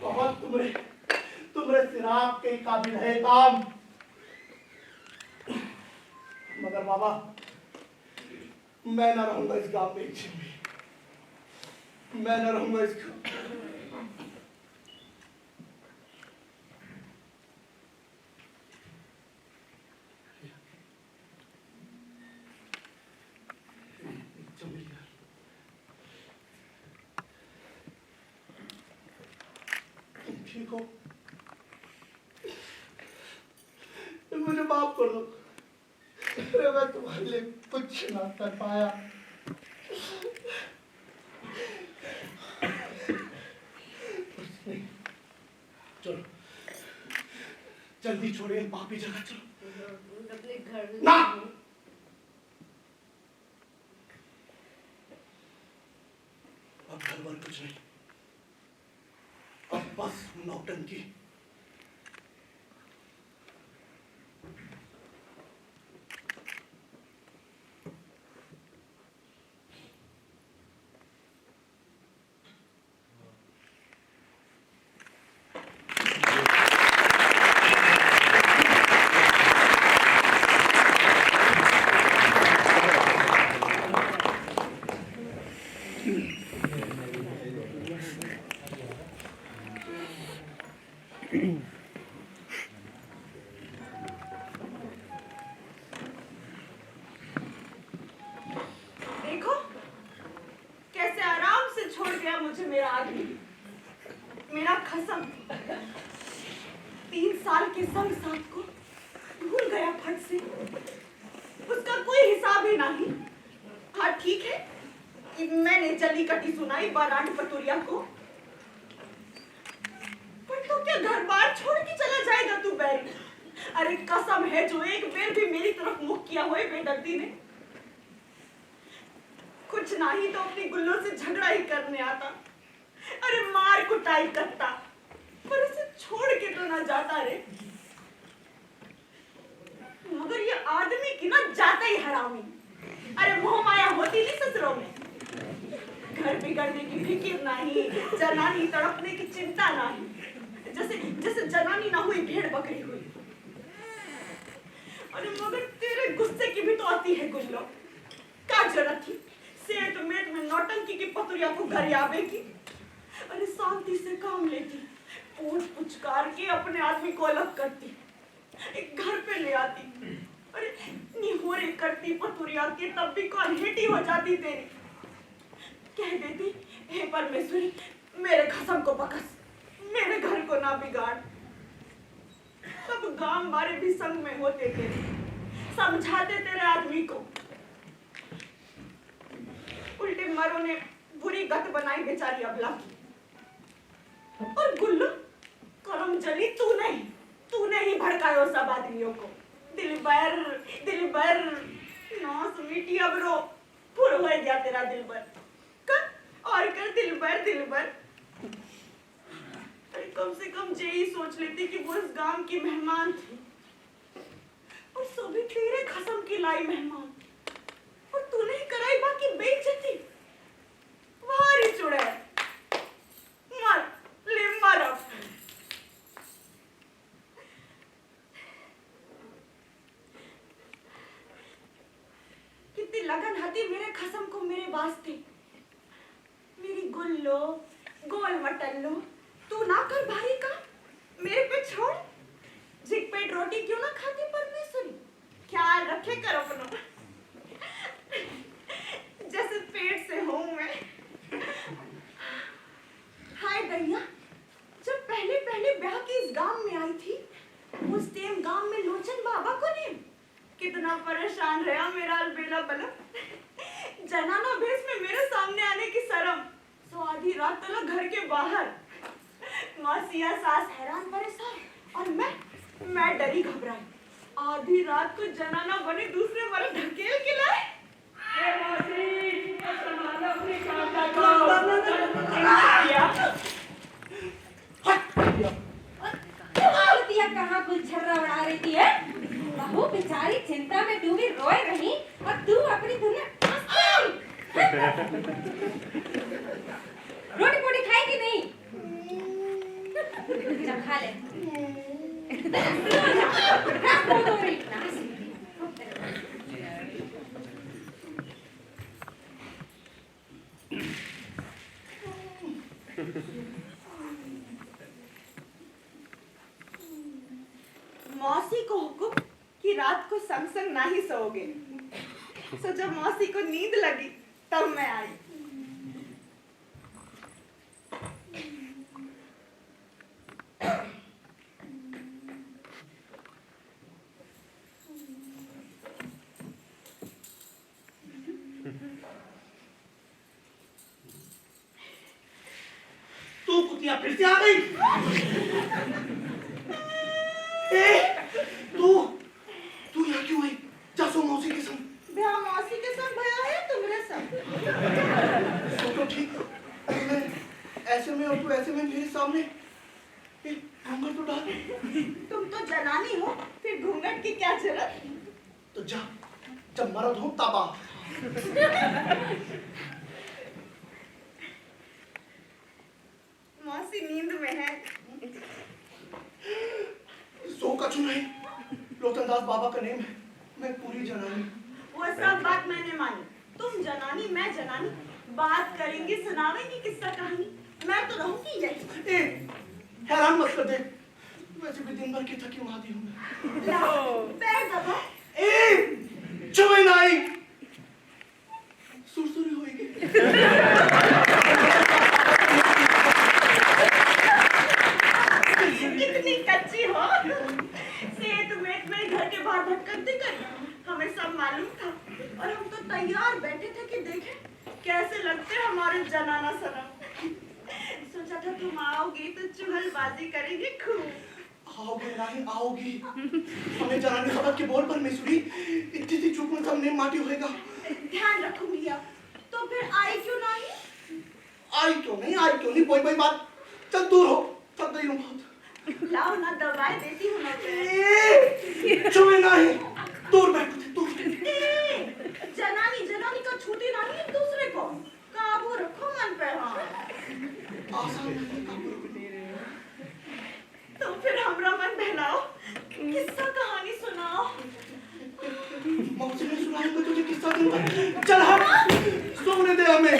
बाबा तुम्हारे सिराग के काबिल है काम, मगर बाबा मैं ना रहूंगा इस गांव में, मैं न रहूंगा इसको। ठीक हो, मुझे माफ कर दो। अरे मैं तुम्हारे लिए कुछ ना कर पाया। चलो जल्दी छोड़िए, पापी जगह चलो। अपने घर ना, अब घर वर कुछ नहीं, अब बस नौटंकी। देखो कैसे आराम से छोड़ गया मुझे मेरा आदमी, मेरा खसम। 3 साल के संग साथ को भूल गया फट से, उसका कोई हिसाब ही नहीं। हाँ ठीक है कि मैंने जली कटी सुनाई बारात पटोरिया को, पर तो क्या घर बार छोड़ के चला जाएगा तू बैरी? अरे कसम है जो एक बेर भी मेरी तरफ मुख किया हुए बेदर्दी ने। कुछ ना ही तो अपनी गुल्लो से झगड़ा ही करने आता, अरे मार कुटाई करता, पर उसे छोड़ के तो ना जाता रे। मगर ये आदमी की ना जाता ही हरामी। अरे मोह माया होती नहीं ससुरों में, घर बिगड़ने की फिक्र नहीं, जनानी तड़पने की चिंता नहीं, जैसे जनानी ना हुई भेड़ बकरी हुई। अरे मगर तेरे गुस्से की भी तो आती है गुल्लो, क्या जरूरत थी सेठ मेट में नौटंकी की पतुरिया को घर आवे की। अरे शांति से काम लेती, पूछ पुचकार के अपने आदमी को अलग करती, एक घर पे ले आती। अरे निहोरे करती पतुरिया के, तब भी कौन हेटी हो जाती तेरी। कह देती, हे परमेश्वरी मेरे खसम को बकस, मेरे घर को ना बिगाड़। तब गांव वाले भी संग में होते थे, समझाते तेरे आदमी को। उल्टे मरो ने बुरी गत बनाई बेचारी अबला की। और गुल्लू करम जली तूने ही भड़कायो सब आदमियों को। दिलबर नास मिटी अबरो फुर हो गया तेरा दिलबर। कर और कर दिलबर। अरे कम से कम यही सोच लेती कि वो इस गांव की मेहमान थी, और सभी तेरे खसम की लाई मेहमान, और तूने ही कराई बाकी बेइज्जती। भारी चुड़ैल, मर अब। कितनी लगन हती मेरे खसम को मेरे वास्ते। मेरी गुल्लो गोल मटल्लो, तू ना कर भारी का, मेरे पे छोड़। झिक पेट रोटी क्यों ना खाती परमेश्वरी, ख्याल रखे कर अपना, जैसे पेट से हूं मैं। हाय दैया, जब पहले ब्याह की इस गांव में आई थी, उस टाइम गांव में लोचन बाबा को ने कितना परेशान रहा मेरा अलबेला बलम। जनाना भेष में मेरे सामने आने की शर्म, सो आधी रात तक घर के बाहर। मासिया सास हैरान परेशान, और मैं डरी घबराई। आधी रात को जनाना बने दूसरे मर्द ढकेल के लाए। कहाँ कुछ झर्रा उड़ा रही थी है? बहू बेचारी चिंता में डूबी रोए रही, और तू अपनी दुनिया रोटी पोटी खाई कि नहीं? जब खा ले मौसी को हुक्म कि रात को संग संग ना ही सोओगे। सो जब मौसी को नींद लगी तब मैं आई। तू कुतिया फिर से आ गई। तू यहाँ क्यों आई? जासो मौसी के संग। ब्याह मौसी के संग भया है तुम्हारे संग। तो ठीक, मैं ऐसे में और तू ऐसे में मेरे सामने घूंघट तो डाल। तुम तो जनानी हो, फिर घूंघट की क्या जरूरत? तो जा, जब मर्द हो तब आ। मौसी नींद में है। सो कछु नहीं, लोचनदास बाबा का नेम है, मैं पूरी जनानी। वो सब बात मैंने मानी, तुम जनानी मैं जनानी, बात करेंगे सुनावेंगे किस्सा कहानी, मैं तो रहूंगी यही। हैरान मत कर दे, वैसे भी दिन भर की थकी मादी हूँ मैं। पैर दबा। चुप नहीं, सुरसुरी होएगी। कितनी कच्ची हो। सेठ मेट में घर के बाहर भटकते कर, हमें सब मालूम था, और हम तो तैयार बैठे थे कि देखें कैसे लगते हमारे जनाना सनम। सोचा था तुम आओगी तो चुगलबाजी करेंगे खूब। आओगे नहीं आओगी, हमें जनानी खबर के बोल पर मैं सुनी, इतनी सी चूक में सब नेम माटी होएगा। ध्यान रखूंगी अब, तो फिर आई क्यों नहीं? आई क्यों नहीं, वही बात। चल दूर हो, थक गई हूँ बहुत। लाओ ना, दवाई देती हूँ ना मैं। छुए नहीं, दूर बैठो, दूर। जनानी का छूटी नहीं दूसरे को। काबू रखो मन पे। हाँ आसान नहीं काबू रखो। तो फिर हमरा मन बहलाओ, किस्सा कहानी सुनाओ। मौसी ने सुनाऊंगा तुझे किस्सा दूंगा। चल हट, सोने दे हमें।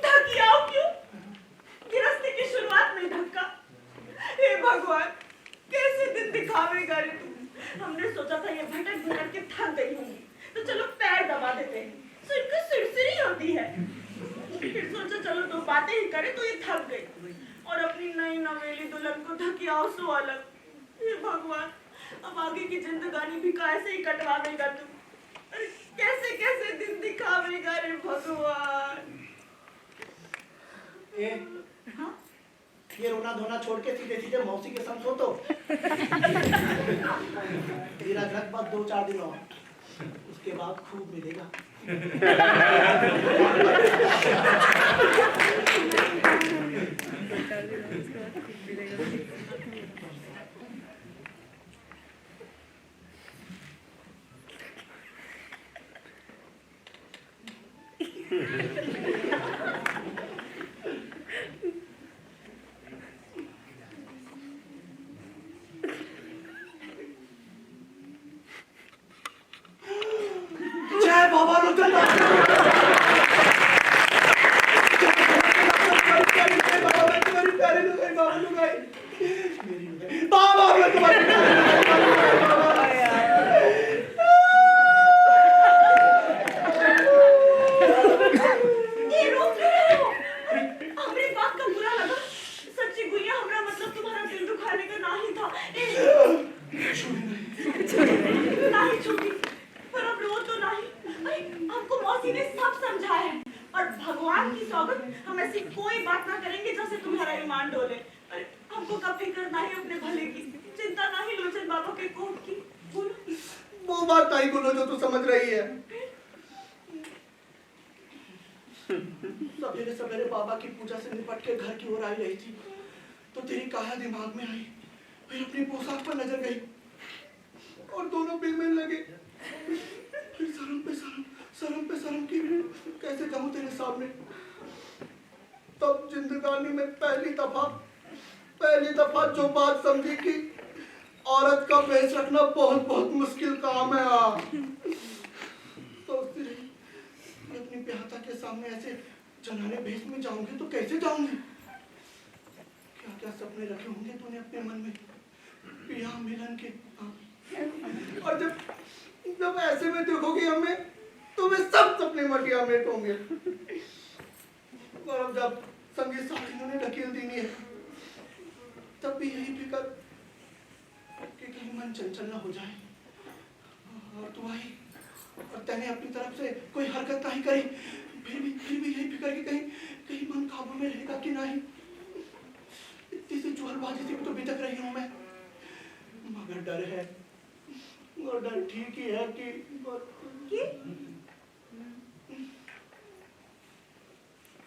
ढकियाओ क्यों? गिरस्ती की शुरुआत में धक्का। हे भगवान, कैसे दिन दिखावेगा रे तू? हमने सोचा था ये भटक के थक गई होंगी, तो चलो पैर दबा देते हैं, तो इनकी सिरसिरी होती है। फिर सोचा चलो दो बातें ही करें, तो ये थक गई और अपनी नई नवेली दुल्हन को ढकियाओ सो अलग। हे भगवान, अब आगे की जिंदगानी भी कैसे ही कटवावेगा तू? अरे कैसे कैसे दिन दिखावेगा रे भगवान? हाँ? ये रोना धोना छोड़ के सीधे सीधे मौसी के संग सो तो। तेरा घर बस 2-4 दिन और, उसके बाद खूब मिलेगा। जय बाबा सवेरे बाबा की पूजा से निपट के घर की ओर आई रही थी, तो तेरी काया दिमाग में आई। फिर अपनी पोशाक पर नजर गई और दोनों बेमेल लगे। फिर शर्म पे शर्म की, कैसे कहूँ तेरे सामने। तब जिंदगानी में पहली दफा जो बात समझी कि औरत का भेष रखना बहुत बहुत मुश्किल काम है। सोचती रही अपनी ब्याहता के सामने ऐसे जनाने भेष में जाऊंगी तो कैसे जाऊंगी? क्या क्या सपने रखे होंगे तूने अपने मन में ब्याह मिलन के। और जब ऐसे में देखोगी हमें तो वे सब सपने मटिया मेट होंगे। और अब जब संगीत साथियों ने ढकेल देनी है, तब भी यही फिक्र कि कहीं मन चंचल ना हो जाए। और तू आई और तैने अपनी तरफ से कोई हरकत नहीं करी, फिर भी यही फिक्र कि कहीं मन काबू में रहेगा कि नहीं। इतनी सी जुहलबाजी से भी तो बितक रही हूं मैं, मगर डर है। और डर ठीक ही है कि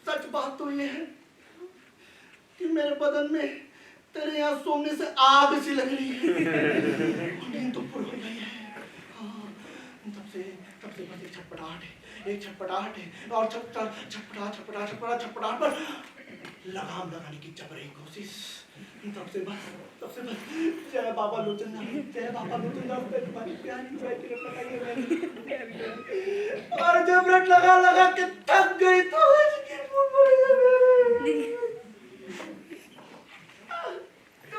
सच बात तो ये है कि मेरे बदन में तेरे यहाँ सोने से आग सी लग रही है। नींद तो पूरी हो गई है। हाँ, तब से बस एक छटपटाहट है और छटपटाहट पर लगाम लगाने की जबरी कोशिश। तब से बस जय बाबा लोचनदास तुम्हारी प्यारी बेटी ने बताइए मैंने। और जब रट लगा के थक गई तो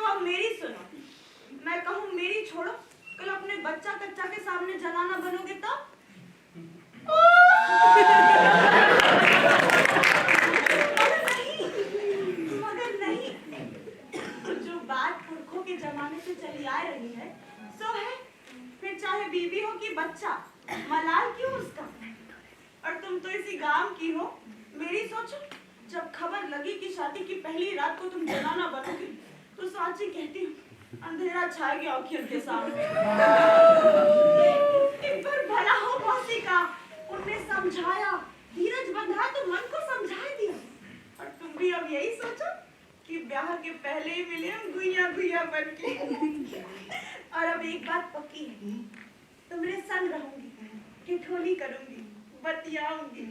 अब मेरी सुनो, मैं कहूँ मेरी छोड़ो, कल अपने बच्चा कच्चा के सामने जनाना बनोगे तब? मगर नहीं, जो बात पुरखों के जमाने से चली आ रही है सो है। फिर चाहे बीबी हो कि बच्चा, मलाल क्यों उसका। और तुम तो इसी गांव की हो। मेरी सोचो, जब खबर लगी कि शादी की पहली रात को तुम जनाना बनोगी, तो साची कहती हूँ अंधेरा छा गया आँखियों के सामने। एक बार भला हो मौसी का, उनने समझाया पहले ही मिले हम गुइया गुइया बन के। और अब एक बात पक्की है, तुम्हारे संग रहूंगी, ठिठोली करूंगी, बतियाऊंगी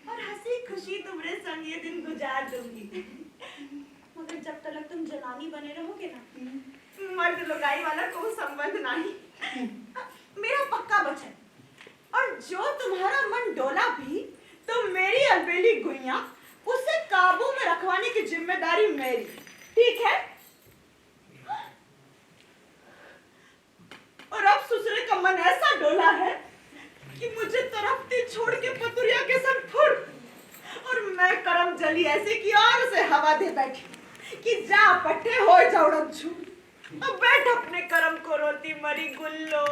और हंसी खुशी तुम्हारे संग ये दिन गुजार दूंगी। मगर जब तक तुम जनानी बने रहोगे ना, मर्द लुगाई वाला कोई संबंध नहीं। मेरा पक्का वचन, और जो तुम्हारा मन डोला भी तो मेरी अलबेली गुइया उसे काबू में रखवाने की जिम्मेदारी मेरी, ठीक है? और अब ससुरे का मन ऐसा डोला है कि मुझे तरफती छोड़ के पतुरिया के संग फुर, और मैं करम जली ऐसे की और उसे हवा दे बैठी कि जा पट्टे हो जाउड़न छू। अब बैठ अपने करम को रोती मरी गुल्लो।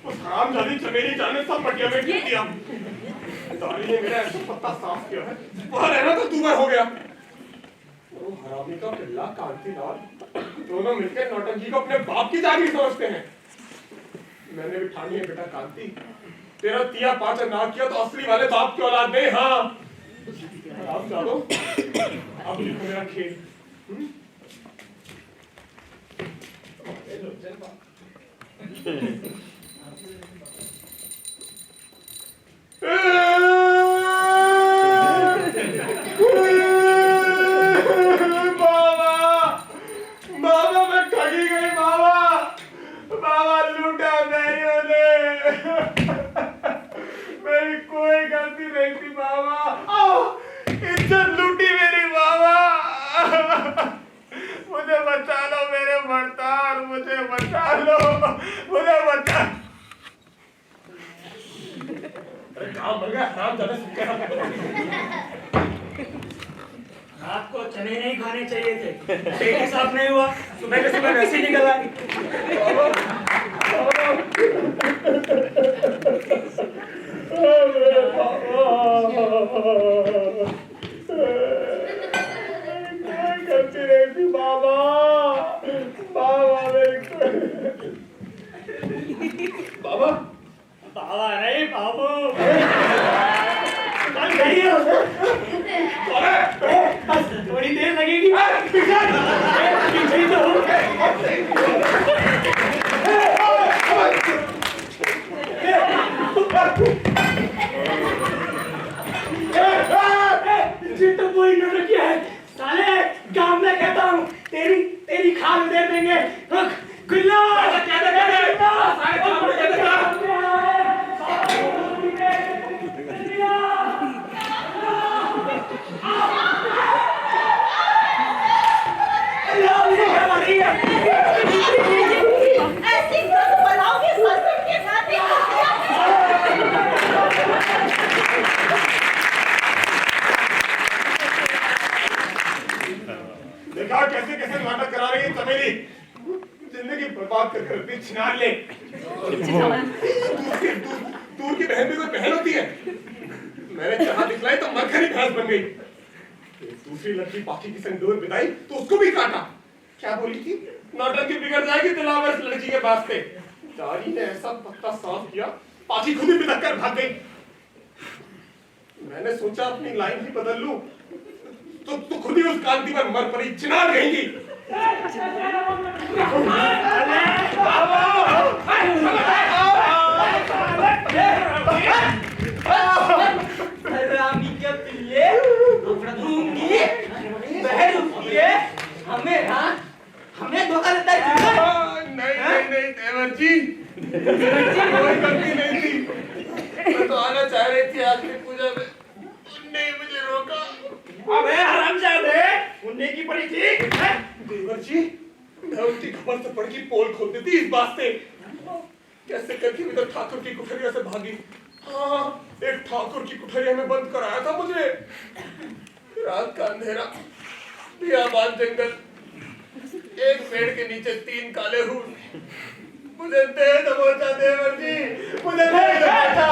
उस हरामजादी चमेली जाने सब पटिया में गिर दिया। दारी ने मेरा ऐसा पत्ता साफ किया है, वहां रहना तो दूबर हो गया। वो हरामी का पिल्ला कांतीलाल दोनों मिलकर नौटंकी को अपने बाप की जागीर समझते हैं। मैंने भी ठानी है बेटा कांति, तेरा तिया पाचा ना किया तो असली वाले बाप की औलाद नहीं। हाँ आप जानो, अब देखो मेरा खेल। बाबा मैं ठगी गई बाबा लूटा मैंने। मेरी कोई गलती नहीं थी बाबा, इज्जत लूटी मेरी बाबा। मुझे बचा लो मेरे मर्दार, मुझे बचा लो, मुझे बचा। अरे काम बन गया, हराम जाने रात को चने नहीं खाने चाहिए थे, पेट ही साफ नहीं हुआ, सुबह के सुबह वैसे ही निकल आई। गलती नहीं थी बाबा नहीं बाबू, थोड़ी देर लगेगी। तो कोई नौटंकी है साले, गांव में कहता हूँ तेरी खाल दे देंगे। गुल्ला ऐसी बनाओगे ससुर के नाते। देखा कैसे कैसे नाटक करा रही है चमेली, जिंदगी बर्बाद कर कर छिनार ले। दूर की बहन भी कोई बहन होती है? मैंने चाह दिखलाई तो मरखरी भैंस बन गई। दूसरी लड़की बाकी की संग दूर बिताई तो उसको भी काटा। क्या बोली थी? नौटंकी बिगड़ जाएगी दिलावर इस लड़की के वास्ते। दारी ने ऐसा पत्ता साफ किया, पाची खुद ही बिदक कर भाग गई। मैंने सोचा अपनी लाइन ही बदल लूं, तो खुद ही उस कांति पर मर पड़ी, चिनार गएंगी। रामी के पिल्ले दूंगी बहन उसकी है, हमें धोखा देता है। नहीं देवर जी, कोई गलती नहीं थी। मैं तो आना चाह रही थी आपकी पूजा में, उनने मुझे रोका। अबे हरामजादे, उन्ने की पड़ी थी। देवर जी, मैं उनकी खबर से पड़ की पोल खोल देती इस वास्ते। कैसे करके भी तो ठाकुर की कुठरिया से भागी। हाँ, एक ठाकुर की कुठरिया में बंद कराया था मुझे। रात का अंधेरा, बियाबान जंगल, एक पेड़ के नीचे 3 काले हून। मुझे दे दबोचा देवर जी, मुझे दे दबोचा।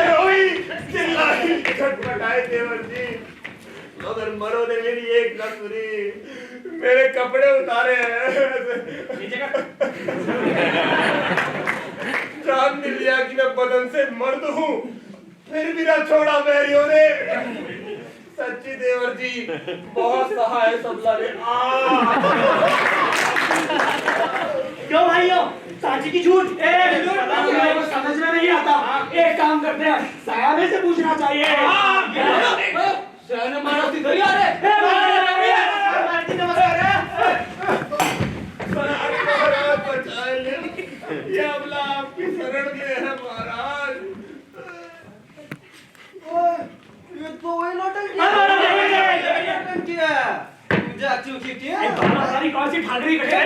रोई, चिल्लाई, छटपटाए देवर जी, मगर मरो ने मेरी एक न सुनी। मेरे कपड़े उतारे हैं। जान मिल लिया कि मैं बदन से मर्द हूँ, फिर भी ना छोड़ा बैरियों ने। सच्ची देवर जी, बहुत सहा है सबला ने। क्यों भाइयों, सांची की झूठ? समझ में नहीं आता। एक काम करते हैं, सयाने से पूछना चाहिए। सयाने मारा थी धरी आ रे। ये अबला आपकी शरण में है महाराज। ये तो वही नौटंकी है। मुझे अच्छी उचित है। कौन सी ठाकरी कटे?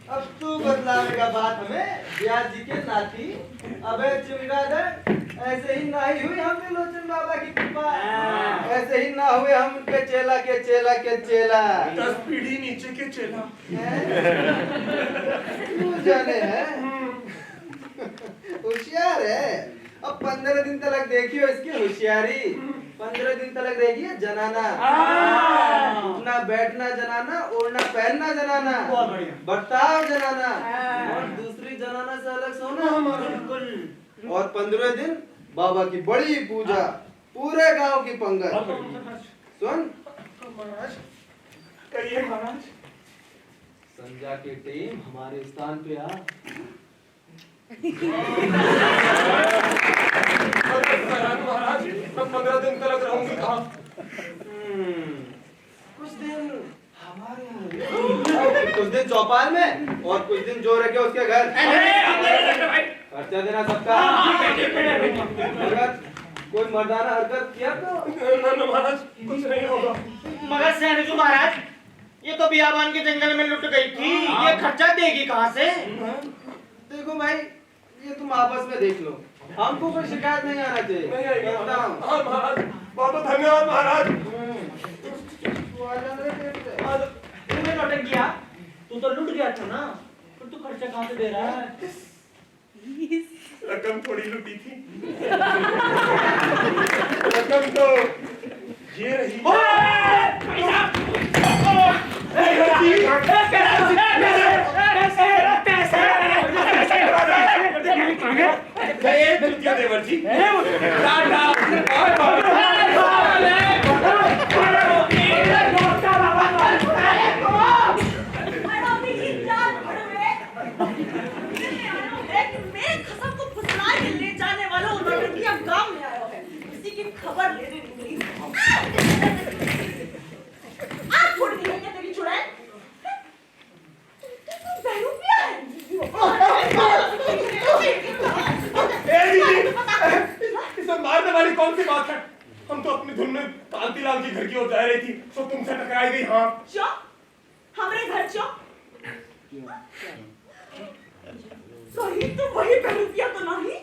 अब तू बतलावेगा बात हमें, ब्याज जी के नाती। अबे चुमगादड़, ऐसे ही ना ही हुई हम लोचन बाबा की कृपा, ऐसे ही ना हुए हम उनके चेला के चेला के चेला। 10 पीढ़ी नीचे के चेला। तू जाने है, होशियार है। अब 15 दिन तक देखियो इसकी होशियारी। 15 दिन तक देखिए जनाना, उठना बैठना जनाना, ओढ़ना पहनना जनाना, बर्ताव जनाना, और दूसरी जनाना से अलग सोना। बिल्कुल। और 15 दिन बाबा की बड़ी पूजा, पूरे गांव की पंगत। सुन महाराज, कहिए महाराज। संध्या की टीम हमारे स्थान पे आ। महाराज, मैं 15 दिन तक रहूंगी कहाँ? कुछ दिन हमारे यहाँ, कुछ दिन चौपाल में, और कुछ दिन जो रखे उसके घर। खर्चा देना सबका। अगर कोई मर्दाना हरकत किया तो ना महाराज, कुछ नहीं होगा। मगर सैनिक महाराज, ये तो बियाबान के जंगल में लुट गई थी, ये खर्चा देगी कहाँ से? देखो भाई, ये तुम आपस में देख लो, हमको कोई शिकायत नहीं आना चाहिए। नहीं आएगी कहता हूँ। हाँ महाराज, बहुत बहुत धन्यवाद महाराज। तू आ जा मेरे पेट पे। तूने नौटंकी किया, तू तो लुट गया था ना, फिर तू खर्चा कहाँ से दे रहा है? रकम थोड़ी लुटी थी। रकम तो ये रही। देवर जी, खबर लेने निकली। आप छोड़ दी है क्या तेरी चुड़ैल? बहरूपिया है। इसे मारने वाली कौन सी बात है? हम तो अपनी धुन में कांतीलाल की घर की ओर जा रही थी, तो तुमसे टकराई गई। हाँ, चो, हमारे घर चो। कहीं तो वही बहरूपिया तो नहीं?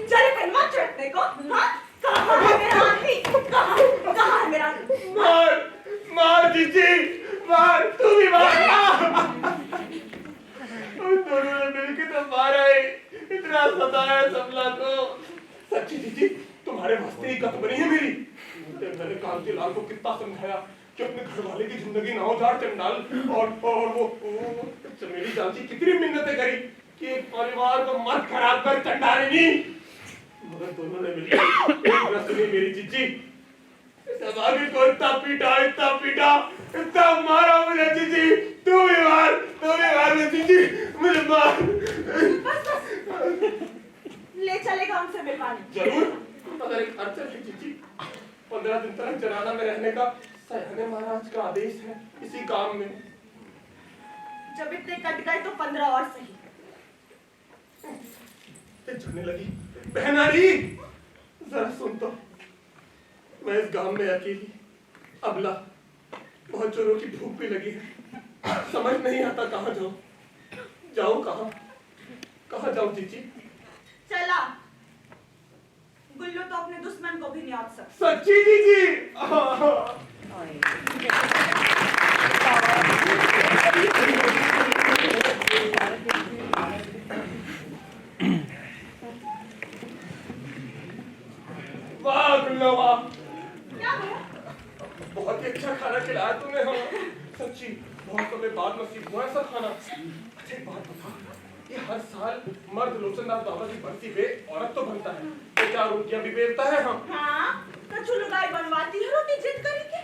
चले पहलवान चढ़ने को। हाँ, कहाँ है मेरा आदमी? कहाँ है मेरा आदमी? मार मार जीजी, मार, तू भी मार। दोनों ने मिलकर तो मारा है, इतना सताया सबला को। सच्ची जीजी, तुम्हारे वास्ते ही कत बनी है मेरी। मैंने कांतीलाल को कितना समझाया कि अपने घर वाले की जिंदगी ना उजाड़ चंडाल, और वो मेरी चाची कितनी मिन्नतें करी कि एक परिवार को मत खराब कर चंडालिनी, मगर दोनों ने मिलकर एक न सुनी मेरी जीजी। सभागी को इतना पीटा, इतना मारा मुझे जीजी। तू भी मार मुझे जीजी, मुझे मार। ले चलेगा हमसे मिलवाने। जरूर, मगर एक अड़चन है जीजी। 15 दिन तक जनाना में रहने का सयाने महाराज का आदेश है इसी काम में। जब इतने कट गए तो 15 और सही। चढ़ने लगी। बहनारी, जरा सुन तो, मैं इस गांव में अकेली, अबला, बहुत जोरों की भूख भी लगी है। समझ नहीं आता कहाँ जाऊं कहाँ जाऊं जीजी। चला, गुल्लू तो अपने दुश्मन को भी नहीं आंक सकता। सच्ची जीजी। वाह गुल्लो वाह, क्या हुआ? बहुत ही अच्छा खाना खिलाया तुमने हमें। सच्ची बहुत समय बाद नसीब हुआ ऐसा खाना। अच्छा एक बात बता, ये हर साल मर्द लोचनदास बाबा की बरसी पे औरत तो बनता है, तो क्या रोटियां भी बेलता है हम? हाँ, कछु लुगाई बनवाती है रोटी जिद करके।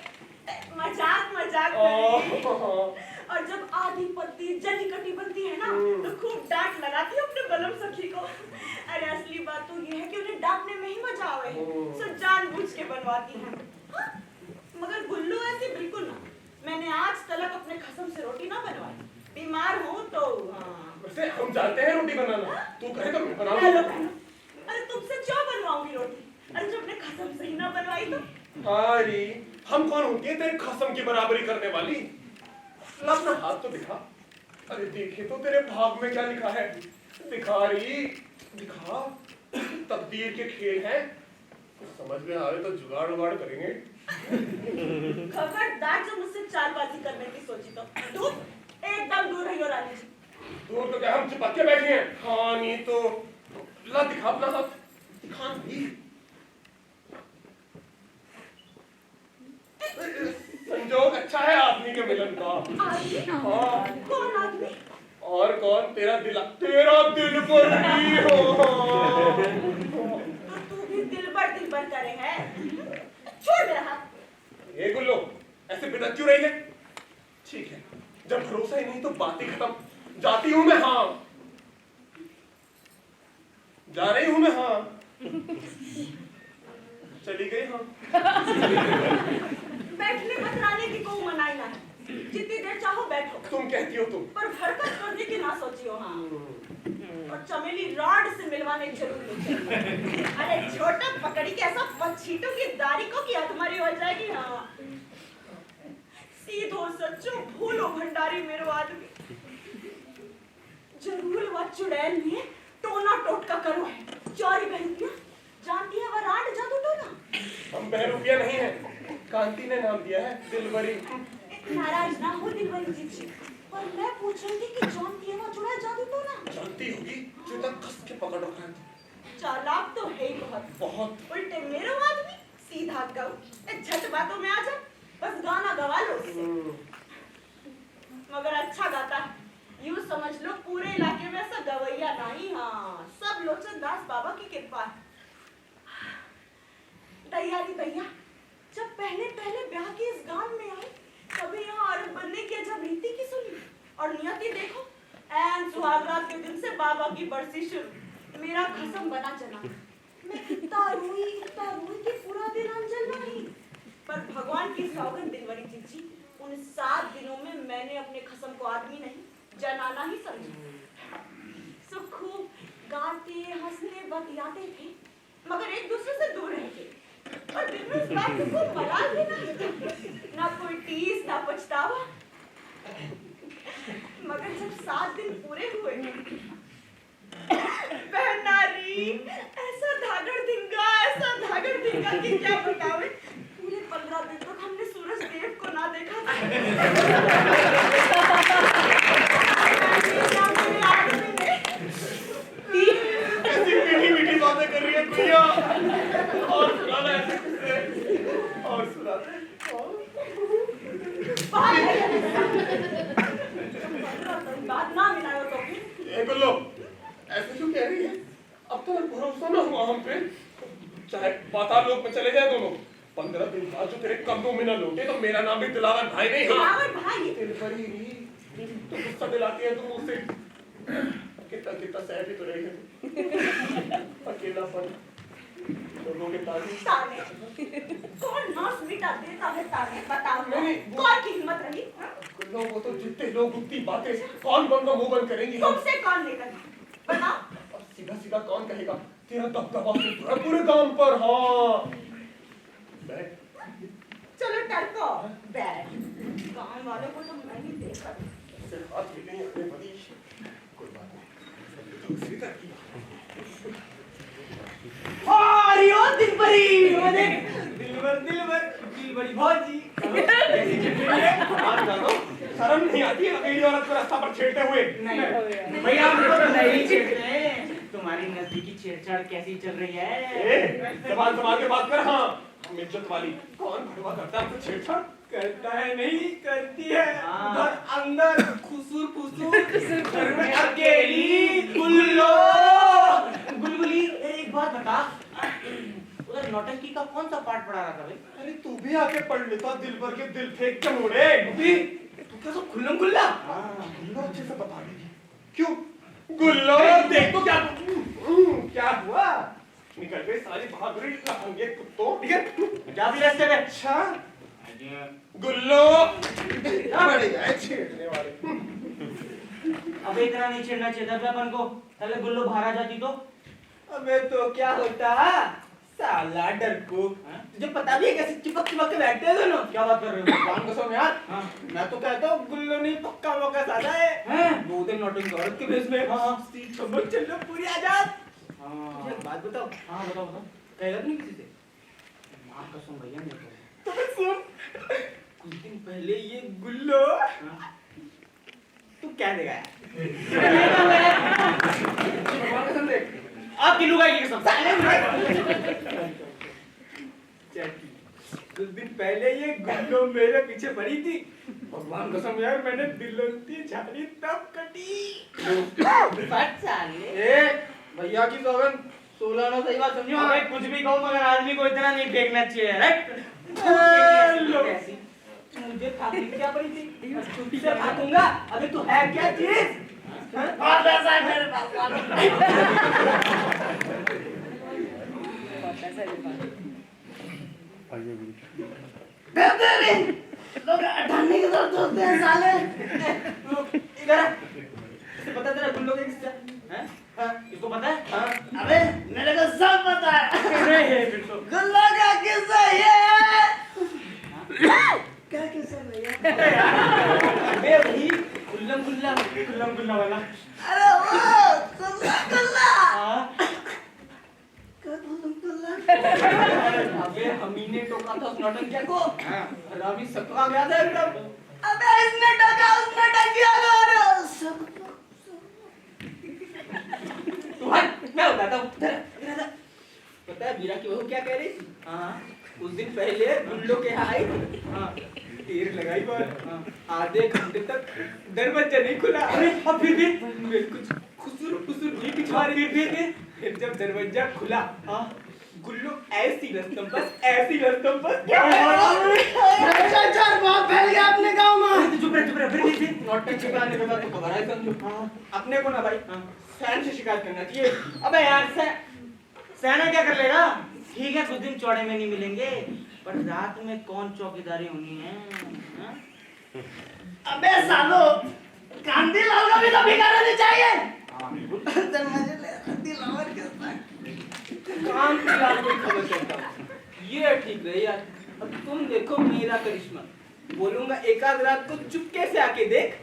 मजाक मजाक में। और जब आधी पत्ती जली कटी बनती है ना, तो खूब डांट लगाती है अपने बलम सखी को। अरे असली बात तो ये है कि उन्हें डांटने में ही मजा आवे है, सब जानबूझ के बनवाती है। हाँ? मगर गुल्लू ऐसी बिल्कुल ना। मैंने आज तक अपने खसम से रोटी ना बनवाई। बीमार हूँ तो हाँ। वैसे हम जानते हैं रोटी बनाना, तू कहे तो मैं बना हेलो दूँ। बहनों, अरे तुमसे क्यों बनवाऊंगी रोटी? अरे जब अपने खसम से ही ना बनवाई तो? अरे हम कौन होती है तेरे खसम की बराबरी करने वाली? ला अपना हाथ तो दिखा। अरे देखे तो तेरे भाग में क्या लिखा है? दिखा रही, दिखा। तकदीर के खेल हैं, कुछ समझ में आवे तो जुगाड़ उगाड़ करेंगे। खबरदार जब मुझसे चालबाजी करने की सोची तो दूर, एकदम दूर रहियो रानी जी। दूर तो क्या हम चिपक के बैठे हैं? हाँ नहीं तो ला दिखा अपना हाथ, दिखा नहीं। संजोग अच्छा है आदमी के मिलन का। आदमी? हाँ। कौन आदमी? और कौन? तेरा दिल पर ही हो। तो तू भी दिलबर करे है। छोड़ मेरा हाथ। ये गुल्लो, ऐसे बिदक क्यों रही है? ठीक है, जब भरोसा ही नहीं तो बात ही खत्म। जाती हूँ मैं, हाँ। जा रही हूँ मैं, हाँ। चली गई, हाँ। बैठने बतराने की कोई मनाही ना है। जितनी देर चाहो बैठो। तुम कहती हो तुम। पर हरकत करने की ना सोचियो, हाँ। और चमेली रॉड से मिलवाने जरूर ले चलिए। अरे छोटा पकड़ी के ऐसा पछीटों की दाढ़ी को की हथमारी हो जाएगी, हाँ। सीधो सच्चो भूलो भंडारी मेरो आदमी। जरूर वह चुड़ैल में टोना टोटका करो है। चोरी बहन जानती है वह राड जादू टोना। हम बहरूपिया नहीं है, कांति ने नाम दिया है दिलबरी। नाराज ना हो दिलबरी जी, पर मैं पूछ रही थी कि जानती है वह चुड़ैल जादू टोना? जानती होगी, जो तक कस के पकड़ रखा है। चालाक तो है ही बहुत। बहुत। उल्टे मेरो आदमी सीधा गाओ, झट बातों में आ जा, बस गाना गवा लो उससे। मगर अच्छा गाता है, यूं समझ लो पूरे इलाके में ऐसा गवैया नहीं, हाँ। सब लोचनदास बाबा की कृपा है। दैया दी दैया, जब पहले पहले ब्याह के इस गांव में आई, कभी यहाँ औरत बनने की जब रीति की सुनी, और नियति देखो, ऐन सुहागरात के दिन से बाबा की बरसी शुरू। मेरा खसम बना चला। मैं इतना रोई कि पूरा दिन अंजल नहीं। पर भगवान की सौगंध दिलवरी जीजी, उन 7 दिनों में मैंने अपने खसम को आदमी नहीं, जनाना ही समझा। सो खूब गाते हंसते बतियाते थे, मगर एक दूसरे से दूर रहते। और दिन में इस बात को मलाल भी नहीं, ना कोई टीस ना पछतावा। मगर जब 7 दिन पूरे हुए, बहनारी ऐसा धागड़ धिंगा कि क्या बतावे। पूरे 15 दिन तक हमने सूरज देव को ना देखा था। ऐसी मीठी बातें कर रही है प्रिया। और सुनाना ऐसे किससे? और सुना। बात ना मिलाओ तो फिर। ए गुल्लो, ऐसे क्यों कह रही है? अब तो भरोसा ना हुआ हम पे। चाहे पाताल लोक में चले जाए दोनों, 15 दिन बाद जो तेरे कमरों में न लौटे तो मेरा नाम भी दिलावर भाई नहीं है। दिलावर भाई? दिलबरी तो गुस्सा दिलाती है तुम मुझसे। कितना सहज ही तो रही है। अकेलापन, लोगों के ताने। कौन नाश मिटा देता है ताने, बताओ। नहीं, कौन की हिम्मत रही? गुल्लो, वो तो जितने लोग उतनी बातें कौन बंदा मुंह बंद करेंगी हम? तुमसे कौन लेकर बताओ। और सीधा सीधा कौन कहेगा तेरा दबदबा है पूरे गांव पर? हाँ बैठ। चलो टरको बैठ। गांव वालों को तो मैं ही देखा। सिर्फ हाथ मिले अपने बड़ी कोई बात नहीं, तो दूसरी तरह की अरे ओ दिलबरी, ओ देख दिलबरी भौजी कैसी चल रही है? बात जानो, शर्म नहीं आती है अकेली औरत को रास्ता पर छेड़ते हुए? नहीं भैया, हम तो नहीं छेड़ रहे। तुम्हारी नजदीकी छेड़छाड़ कैसी चल रही है? जबान संभाल के बात कर। हाँ हम इज्जत वाली। कौन भड़वा करता है हमसे छेड़छाड़? करता है नहीं करती है हाँ। उधर अंदर खुसुर घर में अकेली गुल्लो गुलगुली एक बात बता, उधर नौटंकी का कौन सा पार्ट पढ़ा रहा था भाई? अरे तू भी आके पढ़ लेता, दिल भर के दिल फेंक के मोड़े। अभी तू क्या सब खुल्लम खुल्ला गुल्लो अच्छे से बता दीजिए क्यों? गुल्लो देख तो क्या हुआ? निकल गए सारी बहादुरी लहंगे कुत्तों। ठीक है जा भी रास्ते में। अच्छा गुल्लो बढ़िया है छेड़ने वाले। अब इतना नहीं छेड़ना चाहिए था अपन को, पहले गुल्लो बाहर आ जाती तो। अबे तो क्या होता साला डरपोक, तुझे पता भी है कैसे चिपक चिपक के बैठते हैं दोनों? क्या बात कर रहे हो? भगवान कसम यार, हाँ। मैं तो कहता हूँ गुल्लो नहीं पक्का मौका साला है। हैं? वो दिन नौटंकी औरत के भेष में हाँ। सीट समझ चल लो पूरी आजाद। हाँ मुझे एक बात बताओ, हाँ बताओ बताओ। कहेगा तो नहीं किसी से? माँ कसम भैया नहीं कहूँगा। तो मैं सुन, कुछ दिन पहले ये गुल्लो तू क्या देगा यार? भगवान कसम देख, आप की लुगाई की कसम। चैटी, कुछ दिन पहले ये गुल्लो मेरे पीछे पड़ी थी। भगवान कसम यार, मैंने दिलंती झाड़ी तब कटी। फट साले। ए भैया की सौगन, 16 ना सही बात समझो। अबे कुछ भी कहो मगर आदमी को इतना नहीं फेंकना चाहिए, राइट? कैसी? मुझे फांसी क्या पड़ी थी? छुट्टी से भागूंगा। अबे तू है क्या चीज? लोग अठाने की तरफ सोचते हैं साले। इधर आ। इसे पता तेरा गुल्लो का किस्सा? हैं? हाँ, इसको पता है? हाँ। अबे मेरे को सब पता है। गुल्लो का किस्सा ये है। क्या किस्सा भैया? अबे वही गुल्लम गुल्ला वाला। अरे वो गुल्ला। हाँ। अबे हमीने टोका था उस नौटंकिया को। रामी सतवा गया था एकदम। अबे इसने टका उसने टकिया मारो। तू हट, मैं बताता हूँ। पता है बीरा की बहू क्या कह रही थी? हाँ, उस दिन पहले गुल्लो के यहाँ आई थी। हाँ, तीर लगाई पर आधे घंटे तक दरवाजा नहीं खुला। अरे अब फिर भी कुछ खुसुर भी पिछवा रही थी। फिर जब दरवाजा खुला, हाँ, गुल्लो ऐसी रस्तम बस क्या बहुत फैल गया अपने गांव में। चुप रहे फिर नौटंकी कराने के बाद तो खबर आई समझो। अपने को ना भाई सैन से शिकायत करना चाहिए। अबे यार सेना क्या कर लेगा? ठीक है कुछ दिन चौड़े में नहीं मिलेंगे, पर रात में कौन चौकीदारी होनी है? हाँ? अबे सालो, कांदी लाल का भी तो भिखारा नहीं चाहिए। काम फिलहाल कोई खबर करता हूँ, ये ठीक रही यार। अब तुम देखो मेरा करिश्मा, बोलूंगा एक आध रात को चुपके से आके देख।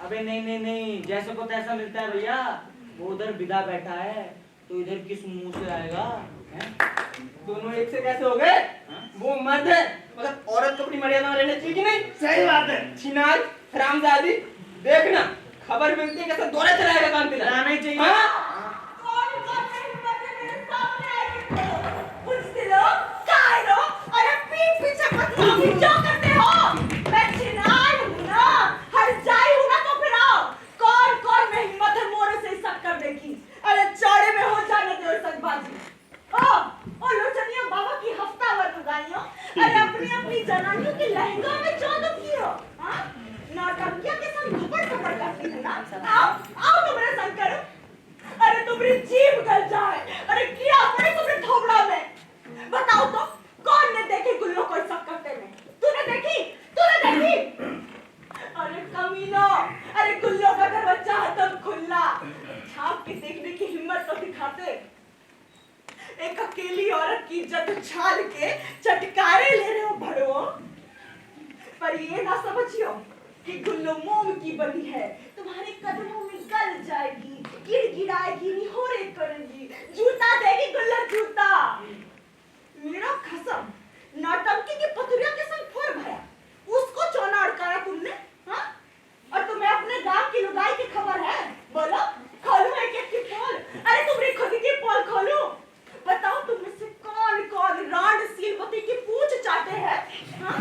अबे नहीं, जैसे को तैसा मिलता है भैया। वो उधर बिदा बैठा है तो इधर किस मुंह से आएगा? दोनों एक से कैसे हो गए? वो मर्द है मगर औरत को अपनी मर्यादा में रहना चाहिए कि नहीं? सही बात है। छिनार हरामजादी, देखना खबर मिलती है कैसा दौरा चलाएगा काम पे लाना ही चाहिए। कौन है हिम्मत है मेरे सामने आके पूछते लो काय लो अरे पीठ पीछे बदनामी क्यों करते हो? मैं चिनार हूँ ना, हरजाई हूँ ना, तो फिर आओ। कौन में हिम्मत है मोरे से शक करने की? अरे चौड़े में हो जाने दो सकबाजी। ओ लोचनिया बाबा की हफ्तावर लुगाइयों, अरे अपनी जनानियों के लहंगा में चौदह की हो। हाँ, नौटंकिया के संग घपड़ करती है ना। आओ तुम्हारे संग करो। अरे तुम्हारी जीभ गल जाए। अरे क्या पड़े तुम्हारे थोबड़ा में? बताओ तो कौन ने देखी गुल्लो को शक करते में? तूने देखी? अरे कमीनो, अरे गुल्लो का दरवाजा तब खुला, झांक के देखने की हिम्मत तो दिखाते। एक अकेली औरत की इज्जत उछाल के चटकारे ले रहे हो भड़ो। पर ये ना समझियो कि गुल्लो मोम की बनी है, तुम्हारे कदमों में गल जाएगी, गिड़गिड़ाएगी, निहोरे करेगी, जूता देगी गुल्लो जूता। मेरा कसम, नौटंकी की पथुरिया के संग फोड़ भरा, उसको चौना अड़काया तुमने। हाँ? और तुम्हें अपने गांव की लुगाई की खबर है? बोलो, खोलूं एक की पोल? अरे तुम्हारी खुद की पोल खोलूं? बताओ तुम में से कौन रांड सीलवती की पूंछ चाटे हैं? हाँ?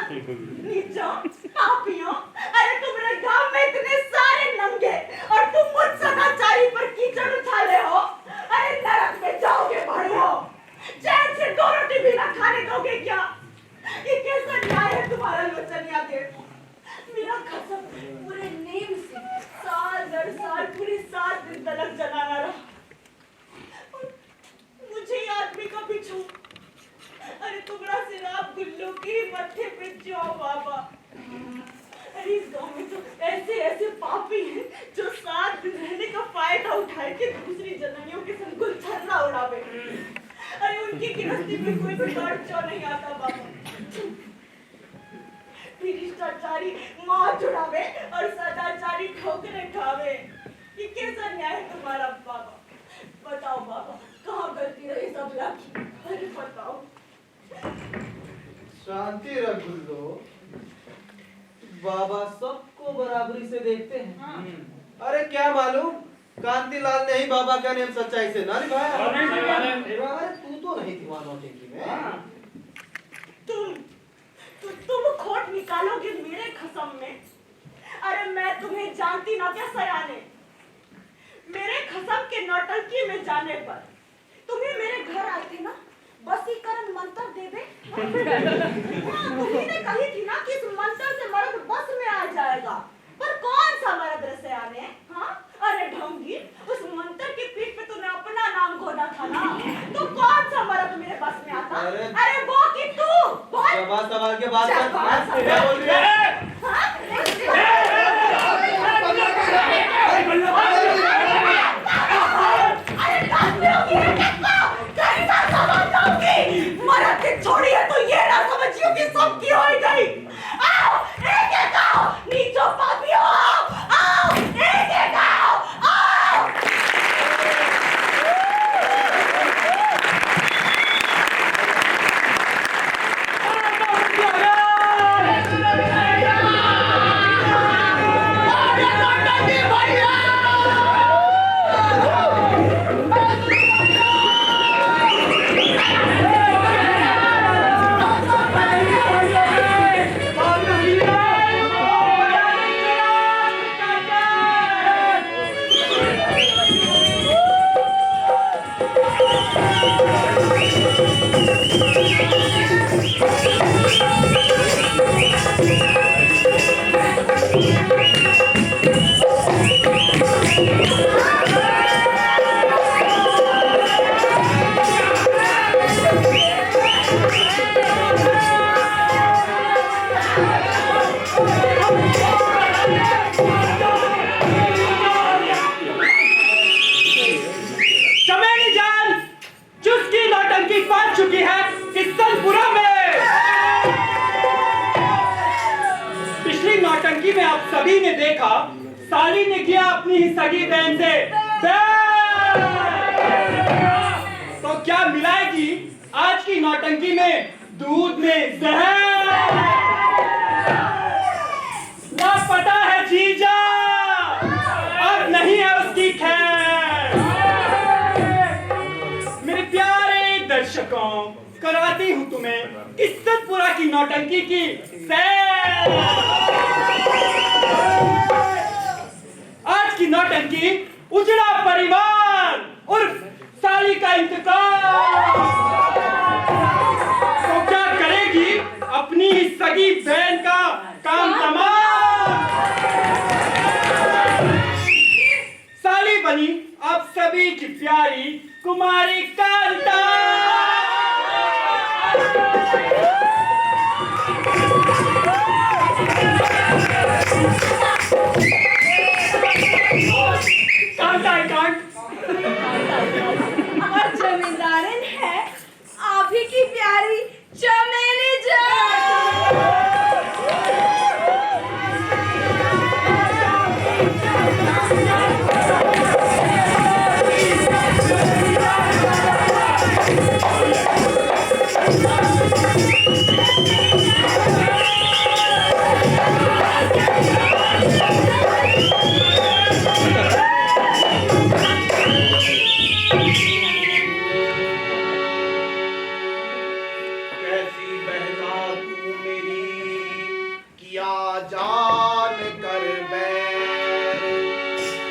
नीचों, पापियों, अरे तुम्हारे गांव में इतने सारे नंगे और तुम मुझ सदाचारी पर कीचड़ उछाले हो। अरे नरक में जाओगे बढ़िया। चैन से 2 रोटी भी ना खाने दोगे क्या? ये कैसा न्याय है तुम्हारा लोचनिया देव? मेरा कसम पूरे नेम से साल दर साल पूरे 7 दिन तलक जलाना रहा। और मुझे ये आदमी का पीछू, अरे तुम्हारा सिराप गुल्लू की मत्थे पे जाओ बाबा। अरे इस गांव में तो ऐसे ऐसे पापी हैं जो 7 दिन रहने का फायदा उठाए के दूसरी जननियों के संग गुलछर्रा उड़ावे। अरे उनकी गिरफ्ती में कोई भी गार्ड चो नहीं आता बाबा। भ्रष्टाचारी माँ चुरावे और सदाचारी ठोकरे खावे। ये कैसा न्याय है तुम्हारा बाबा? बताओ बाबा, कहाँ गलती रही सब लाखी? अरे बताओ। शांति रख गुल्लो, बाबा सबको बराबरी से देखते हैं। अरे क्या मालूम कांतिलाल ने ही बाबा का नेम सच्चाई से ना निभाया। अरे तू तो नहीं थी वहां नौटंकी में। तुम खोट निकालोगे मेरे खसम में। अरे मैं तुम्हें जानती ना क्या सयाने। मेरे खसम के नौटंकी में जाने पर तुम्हें मेरे घर आए थे ना वसीकरण मंत्र देवे। तुमने कही थी ना कि इस मंत्र से मर्द बस में आ जाएगा, पर कौन सा मर्द से आने? हाँ, अरे ढोंगी, उस मंत्र की पीठ पे तूने अपना नाम घोड़ा था ना, तो कौन सा मर्द मेरे बस में आता? अरे वो कि तू बोल। जवाब सवाल के बाद क्या बोल रही है? मर्द की छोड़ी है तो ये ना समझियो कि सब की हो गई। आओ, एक एक आओ, नीचो पापियों आओ, आओ, एक एक आओ, आओ। सभी ने देखा साली ने किया अपनी ही सगी बहन से तो क्या मिलाएगी आज की नौटंकी में दूध में जहर? ना पता है जीजा, अब नहीं है उसकी खैर। मेरे प्यारे दर्शकों, करवाती हूँ तुम्हें किस्सतपुरा की नौटंकी की सैर। आज की नौटंकी उजड़ा परिवार उर्फ साली का इंतकाल। तो क्या करेगी अपनी ही सगी बहन का काम तमाम। साली बनी आप सभी की प्यारी कुमारी कांता। और जमींदारन है आप ही की प्यारी चमेली जान। कैसी बहना तू मेरी जान कर बैर,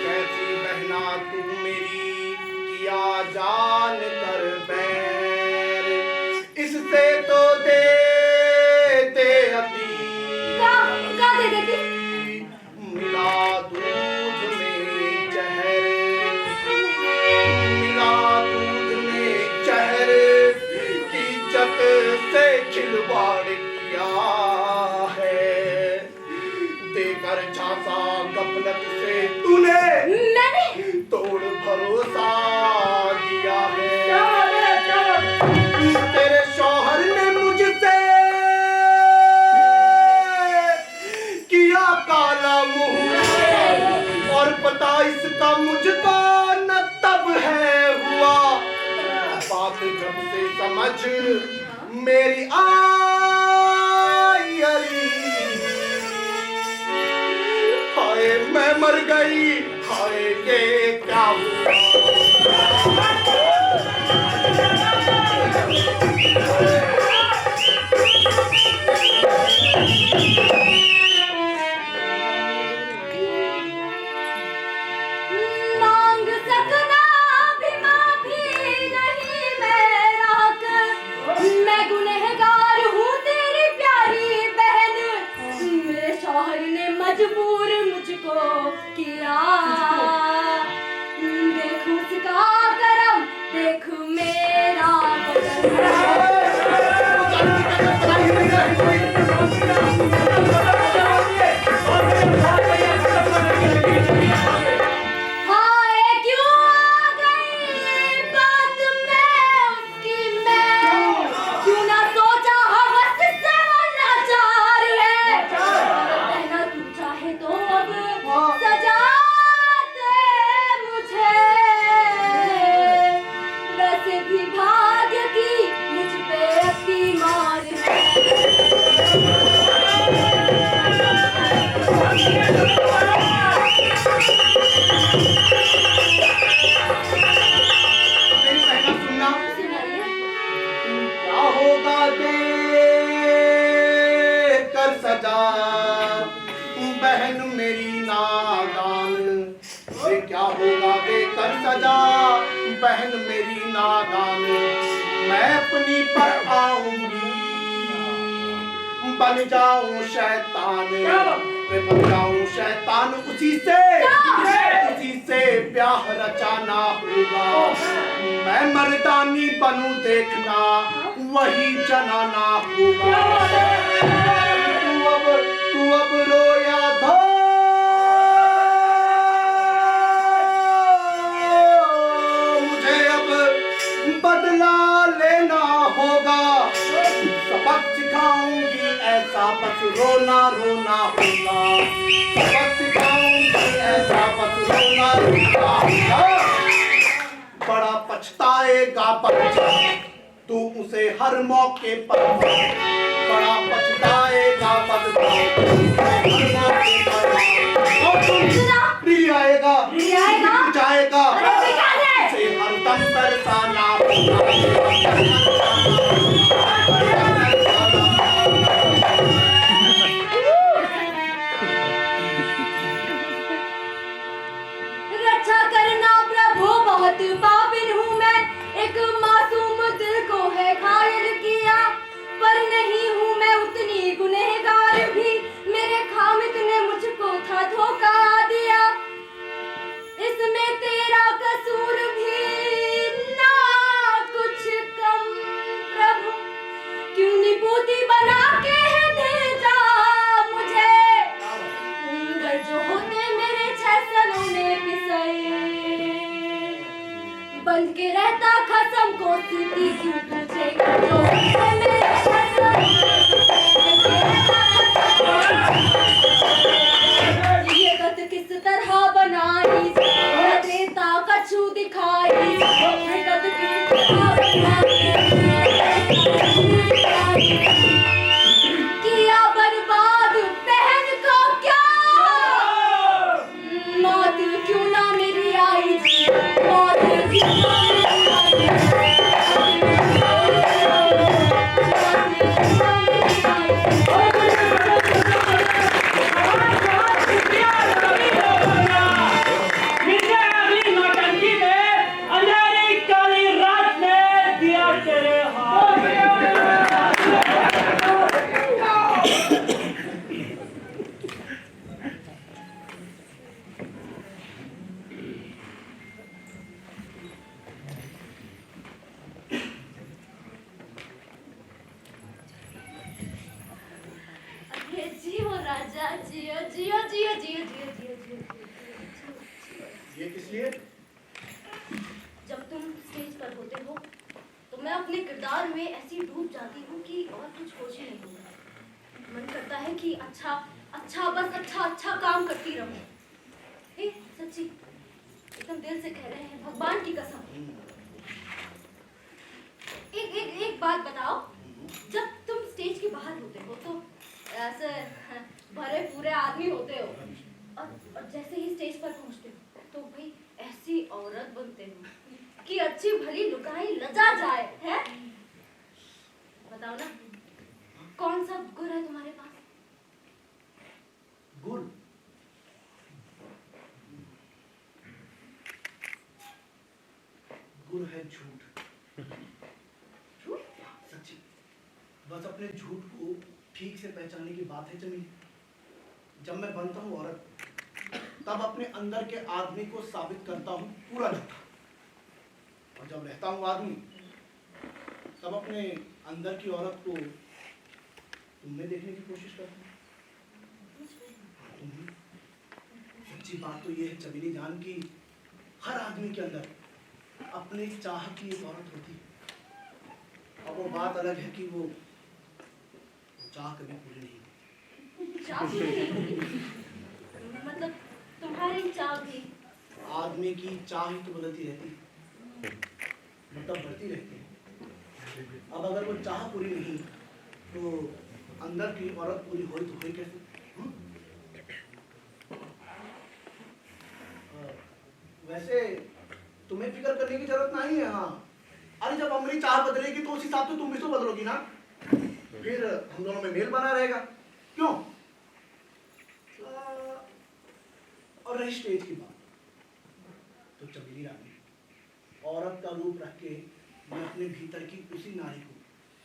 कैसी बहना तू मेरी किया जान कर बैर, इससे तो दे अति का दे देती? मिला दूध में जहर, मिला दूध में जहर, इज्जत से खिलवाड़ किया है, देकर झांसा गफलत से तूने मैंने तोड़ भरोसा दिया है। तेरे शौहर ने मुझसे किया काला मुंह, और पता इसका मुझको न तब है हुआ, बात जब से समझ मेरी आई अली, हाय मैं मर गई, हाय ये क्या हुआ। मांग सकना भी माफी नहीं मेरा हक, मैं गुनहगार हूँ तेरी प्यारी बहन, मेरे शौहर ने मजबूर मुझको किया, देख उसका करम, देख मेरा हाय क्यों आ गई बात में उसकी, मैं क्यों ना सोचा हवस से वो लाचार है, कहना तू चाहे तो अब सजा दे मुझे, वैसे भी भाग्य की मुझ पे अति मार मेरी बहना सुनना, है। क्या होगा दे कर सजा बहन मेरी नादान, ये क्या होगा दे कर सजा बहन मेरी नादान, मैं अपनी पर आऊंगी, बन जाऊं शैतान, मैं बन जाऊं शैतान, उसी से ब्याह रचाना होगा, मैं मर्दानी बनूं देखना, वही जनाना होगा। तू अब रोया धो, मुझे अब बदला लेना होगा, सबक सिखाऊंगी ऐसा बस रोना रोना होगा, सबक सिखाऊंगी ऐसा बस रोना रोना होगा, बड़ा पछताएगा बच्चा तू उसे हर मौके पर, बड़ा पछताएगा बच्चा हर मौके पर, और तुम रियाएगा जाएगा, उसे हरदम बरसाना रक्षा करना प्रभु बहुत पापिन हूँ मैं, एक मासूम दिल को है घायल किया, पर नहीं हूँ मैं उतनी गुनहगार भी, मेरे राजा जियो जियो जियो जियो जियो जियो जियो। ये किस लिए? जब तुम स्टेज पर होते हो तो मैं अपने किरदार में ऐसी डूब जाती हूँ कि और कुछ होश ही नहीं होता। मन करता है कि अच्छा अच्छा बस अच्छा अच्छा काम करती रहूं। ए सच्ची एकदम दिल से कह रहे हैं, भगवान की कसम। एक बात बताओ, जब तुम स्टेज के बाहर होते हो तो ऐसे भरे पूरे आदमी होते हो और जैसे ही स्टेज पर पहुंचते हो तो भाई ऐसी औरत बनते हो कि अच्छी भली लुगाई लजा जाए है। बताओ ना कौन सा गुण है तुम्हारे पास? गुण? गुण है झूठ। झूठ? सच्ची। बस अपने झूठ को ठीक से पहचानने की बात है चमेली। जब मैं बनता हूँ औरत तब अपने अंदर के आदमी को साबित करता हूँ पूरा झूठा, और जब रहता हूँ आदमी तब अपने अंदर की औरत को तुमने देखने की कोशिश करता हूँ। सच्ची बात तो ये है चमेली जान की हर आदमी के अंदर अपने चाह की एक औरत होती है। अब वो बात अलग है कि वो चाह कभी पूरी नहीं होती। चाह पूरी नहीं होती? मतलब तुम्हारी चाह भी? आदमी की चाह ही तो बदलती रहती है, मतलब बढ़ती रहती है। अब अगर वो चाह पूरी नहीं तो अंदर की औरत पूरी हुई तो हुई कैसे? वैसे तुम्हें फिक्र करने की जरूरत नहीं है। हाँ, अरे जब हमारी चाह बदलेगी तो उस हिसाब से तुम भी तो बदलोगी ना, फिर हम दोनों में मेल बना रहेगा। क्यों? और रही स्टेज की बात तो चमेली रानी, औरत का रूप रख के मैं अपने भीतर की उसी नारी को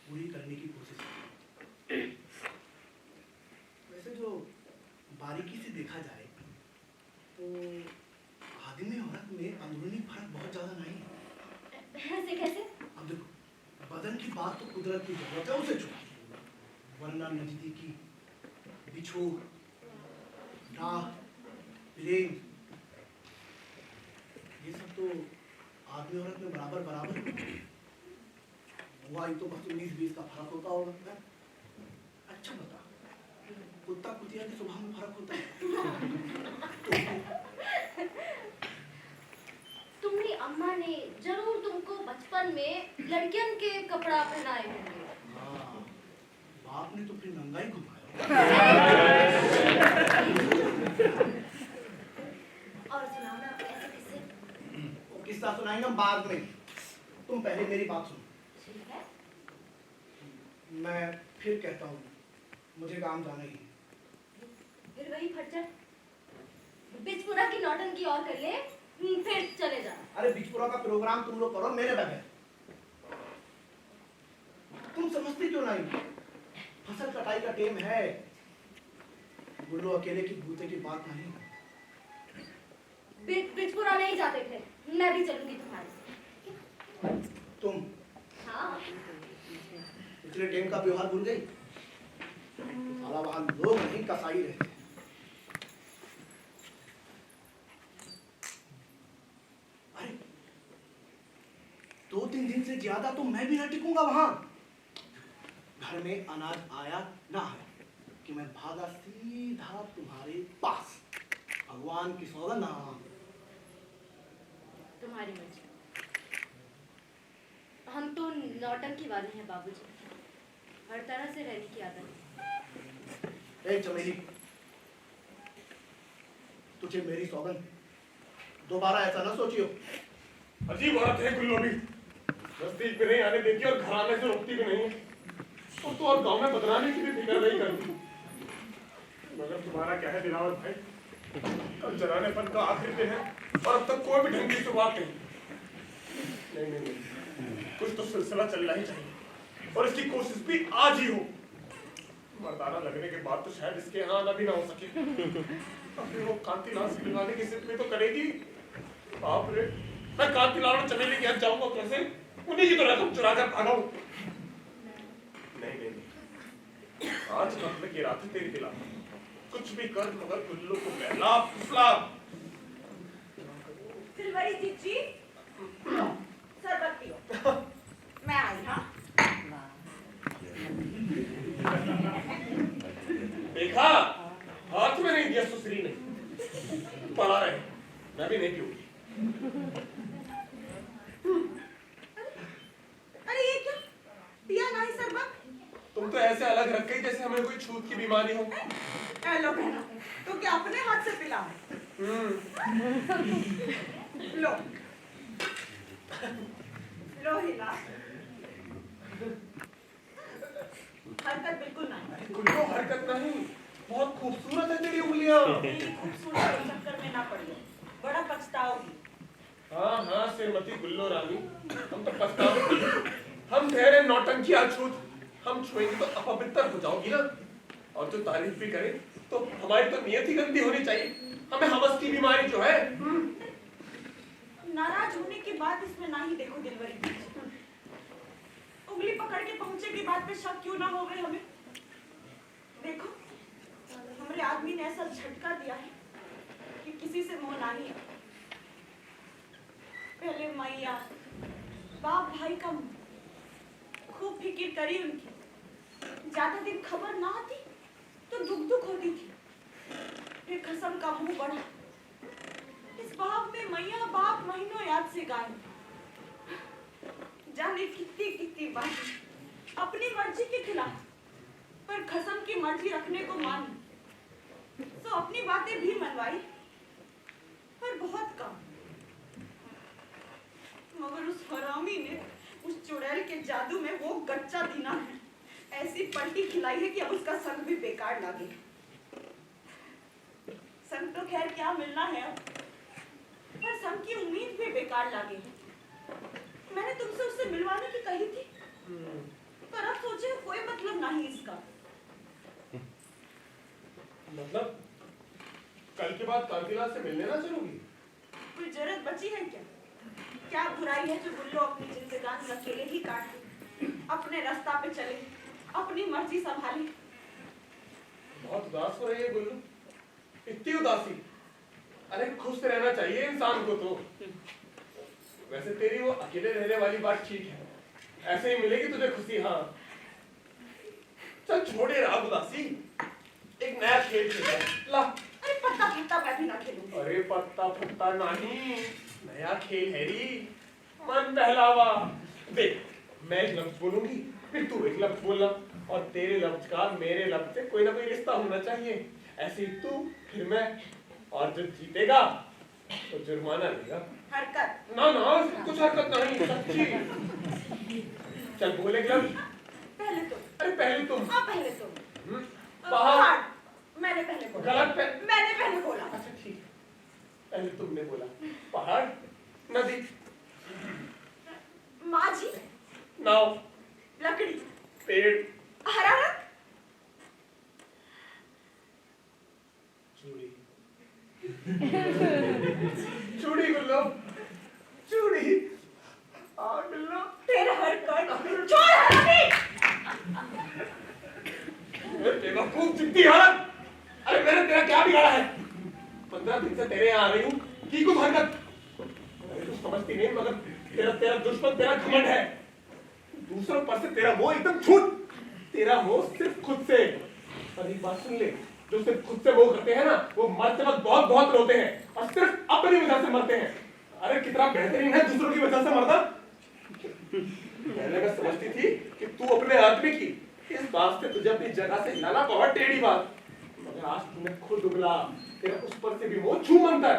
पूरी करने की कोशिश करती हूँ। वैसे जो बारीकी से देखा जाए तो आदमी औरत में अंदरूनी फर्क बहुत ज्यादा नहीं है। ऐसे कैसे? अब देखो, बदन की बात तो कुदरत की जरूरत है उसे छुपा, वरना नजदीकी, बिछोह, डाह, प्रेम, ये सब तो आदमी औरत में बराबर बराबर है। हुआ ही तो बस 19-20 का फर्क होता होगा। अच्छा बता, कुत्ता कुतिया के स्वभाव में फर्क होता है? तुम्हारी अम्मा ने जरूर तुमको बचपन में लड़कियन के कपड़ा पहनाए होंगे। हाँ, बाप ने तो फिर नंगा ही घुमाया। और सुनाओ ना ऐसे किस्से। वो किस्सा सुनाएंगे हम बाद में, तुम पहले मेरी बात सुनो। ठीक है। मैं फिर कहता हूँ मुझे काम जाना ही है। फिर वही फटचट बिचपुरा की नौटंकी और कर ले, फिर चले जाना। अरे बिचपुरा का प्रोग्राम तुम लोग करो मेरे बगैर। तुम समझती क्यों नहीं? फसल कटाई का टाइम है, गुल्लो अकेले की भूते की बात नहीं। बिचपुरा नहीं जाते थे, मैं भी चलूंगी तुम्हारे साथ। तुम? हाँ। पिछले टाइम का व्यवहार भूल गई? साला वहां लोग नहीं कसाई रहते। अरे 2-3 दिन से ज्यादा तो मैं भी ना टिकूंगा वहां। घर में अनाज आया ना आया कि मैं भागा सीधा तुम्हारे पास। भगवान की सौगंध। ना तुम्हारी मर्जी। हम तो नौटंकी वाले हैं बाबूजी, हर तरह से रहने की आदत है। ए चमेली, तुझे मेरी सौगंध, दोबारा ऐसा ना सोचियो। अजीब औरत है गुल्लो भी, नजदीक में नहीं आने देती और घर आने से रोकती भी नहीं, और तो और गांव में बदनामी की भी फिक्र नहीं करती। मगर तुम्हारा क्या है दिलावर भाई, कल जराने पर का आखिर दिन है और अब तक कोई भी ढंग की शुरुआत नहीं। नहीं, कुछ तो सिलसिला चलना ही चाहिए और इसकी कोशिश भी आज ही हो। मर्दाना लगने के बाद तो शायद इसके यहाँ आना भी ना हो सके। अपने वो कांतिलाल से मिलवाने की जिद में तो करेगी। बाप रे, मैं कांतिलाल और चमेली के यहाँ जाऊंगा कैसे? उन्हीं की तो रकम चुरा कर भागा हूँ। नहीं, आज मतलब की रात है तेरी दिला। कुछ भी कर मगर गुल्लू को पहला फुसला। सिलवरी जीजी शरबत पियो। मैं आई। हाँ देखा, हाथ में नहीं दिया सुसरी ने, पड़ा रहे, मैं भी नहीं पीऊंगी। अरे ये क्या पिया नहीं शरबत? तुम तो ऐसे अलग रख गई जैसे हमें कोई छूत की बीमारी हो। लो बहना, तो क्या अपने हाथ से पिला है? लो लो हिला। हरकत बिल्कुल नहीं। गुल्लू हरकत नहीं, बहुत खूबसूरत है तेरी उंगलियां। खूबसूरत के चक्कर में ना पड़िए, बड़ा पछताओगी। हाँ हाँ श्रीमती गुल्लो रानी, हम तो पछताओगे। हम ठहरे नौटंकी अछूत, हम छुएंगे तो अपवित्र हो जाओगी ना। और जो तारीफ भी करे तो हमारी तो नियत ही गंदी होनी चाहिए। हमें हवस की बीमारी जो है। नाराज होने की बात इसमें ना ही देखो दिलवरी। उंगली पकड़ के पहुंचे की बात पे शक क्यों ना हो गए हमें? देखो हमारे आदमी ने ऐसा झटका दिया है कि किसी से मोह नहीं है। पहले मैया बाप भाई का खूब फिक्र करी उनकी, ज्यादा दिन खबर ना आती तो दुख दुख होती थी। फिर कसम का मुंह बढ़ा, इस बाग में मैया बाप महीनों याद से गाए। जाने कितनी कितनी बात अपनी मर्जी के खिलाफ, पर कसम की मर्जी रखने को मानी तो अपनी बातें भी मनवाई, पर बहुत कम। मगर उस हरामी ने उस चुड़ैल के जादू में वो गच्चा दीना है ऐसी पलटी खिलाई है कि अब उसका संग भी बेकार लगे। संग तो खैर क्या मिलना है अब, पर संग की उम्मीद भी बेकार लगे। मैंने तुमसे उससे मिलवाने की कही थी, पर अब सोचे कोई मतलब नहीं इसका। मतलब कल के बाद कांतिलाल से मिलने ना चलोगी? कोई जरूरत बची है क्या? क्या बुराई है जो गुल्लो अपनी जिंदगानी अकेले ही काटे, अपने रास्ता पे चले, अपनी मर्जी संभाले। बहुत उदास हो रही है गुल्लू, इतनी उदासी। अरे खुश रहना चाहिए इंसान को तो। वैसे तेरी वो अकेले रहने वाली बात ठीक है, ऐसे ही मिलेगी तुझे खुशी। हाँ चल छोड़े रहा उदासी, एक नया खेल खेलते हैं। ला। अरे पत्ता फत्ता मैं भी ना खेलूंगी। अरे पत्ता फत्ता नहीं, नया खेल है री, मन बहलावा। देख मैं एक लफ्ज बोलूंगी, फिर तू एक लफ्ज बोलना, और तेरे लफ्ज का मेरे लफ्ज से कोई ना कोई रिश्ता होना चाहिए। ऐसे ही तू फिर मैं, और जो जीतेगा तो जुर्माना लेगा। हरकत ना ना कुछ हरकत नहीं, सच्ची। चल बोले लफ्ज। पहले तुम। अरे पहले तुम। हाँ पहले तुम। पहाड़। मैंने पहले बोला। गलत पे। मैंने पहले बोला। अच्छा ठीक, पहले तुमने बोला। पहाड़, नदी, माझी, नाव, लकड़ी, पेड़, हरा रंग, चूड़ी। चूड़ी गुल्लो, चूड़ी। गुल्लो तेरा हरकत छोड़ हरामी। बेवकूफ जिद्दी हालत। अरे मैंने तेरा क्या बिगाड़ा है? 15 दिन से तेरे यहाँ आ रही हूँ, की कुछ हरकत। अरे तू समझती नहीं, मगर तेरा दुश्मन तेरा घमंड है। दूसरों पर से तेरा मोह एकदम छूट, तेरा मोह सिर्फ खुद से। और एक बात सुन ले, जो सिर्फ खुद से मोह करते हैं ना, वो मरते वक्त बहुत बहुत रोते हैं, और सिर्फ अपनी वजह से मरते हैं। अरे कितना बेहतरीन है दूसरों की वजह से मरना। पहले मैं समझती थी कि तू अपने आदमी की, इस बात से तुझे अपनी जगह से हिलाना बहुत टेढ़ी बात, मगर आज तूने खुद उगला, तेरा उस पर से भी मोह छू मंतर।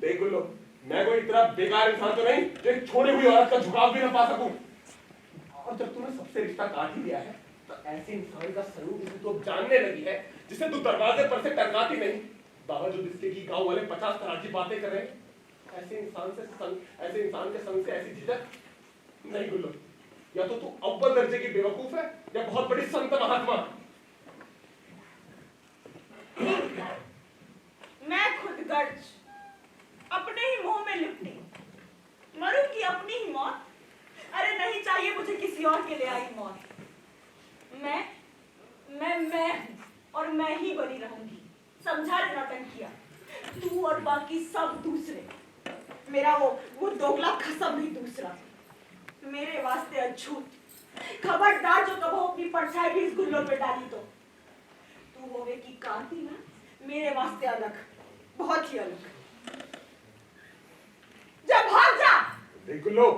देख गुल्लो, मैं कोई इतना बेकार इंसान तो नहीं जो एक छोड़ी हुई औरत का झुकाव भी न पा सकूं। और जब तूने सबसे रिश्ता काट ही दिया है, तो ऐसे इंसान का सलूक जिसे तू जानने लगी है, जिसे तू दरवाजे पर से टरकाती नहीं, बावजूद इसके कि गांव वाले 50 तरह की बातें कर रहे हैं, ऐसे इंसान के संग से ऐसी झिझक नहीं गुल्लो। या तो तू अव्वल दर्जे की बेवकूफ है, या बहुत बड़ी संत महात्मा। मैं खुद गर्ज अपने ही मुंह में लिपटी, मरूंगी अपनी ही मौत। अरे नहीं चाहिए मुझे किसी और के लिए आई मौत। मैं और मैं ही बनी रहूंगी। समझा रे नौटंकिया, तू और बाकी सब दूसरे, मेरा वो दोगला खसम भी दूसरा, मेरे वास्ते अछूत। खबरदार जो कबो अपनी परछाई भी इस गुल्लो पे डाली तो तू होवे की कांति ना, मेरे वास्ते अलग, बहुत ही अलग। जा भाग जा। देख गुल्लो,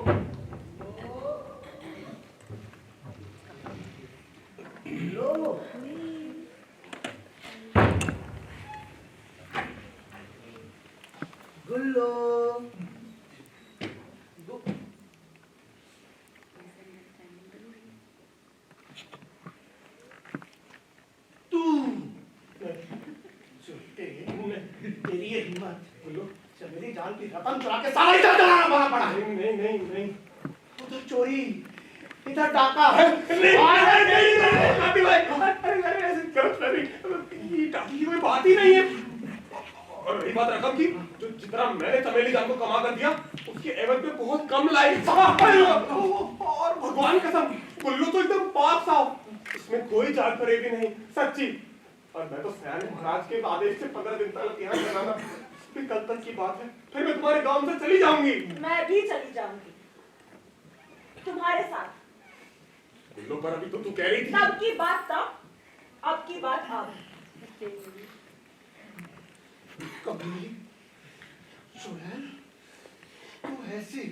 गुल्लो तू तेरी ये हिम्मत गुल्लो, मेरी जान की रतन चुरा के सारा इधर चलाना वहां पड़ा। नहीं उधर चोरी, इधर डाका। कांति भाई, अरे ऐसे गलत नहीं, ये डाकी की कोई बात ही नहीं है। और रही बात रकम की, जो जितना मैंने चमेली जान को कमा कर दिया, उसके एवज में बहुत कम लाई। और भगवान कसम, गुल्लू तो एकदम पाक साफ, इसमें कोई जान फरेबी नहीं, सच्ची। और मैं तो सयाने महाराज के आदेश से 15 दिन तक यहाँ रहना, फिर कल तक की बात है, फिर मैं तुम्हारे गांव से चली जाऊंगी। मैं भी चली जाऊंगी तुम्हारे साथ। गुल्लू पर अभी तो तू कह रही थी। तब की बात तब, अब की बात अब। कभी सुहेल, तू ऐसी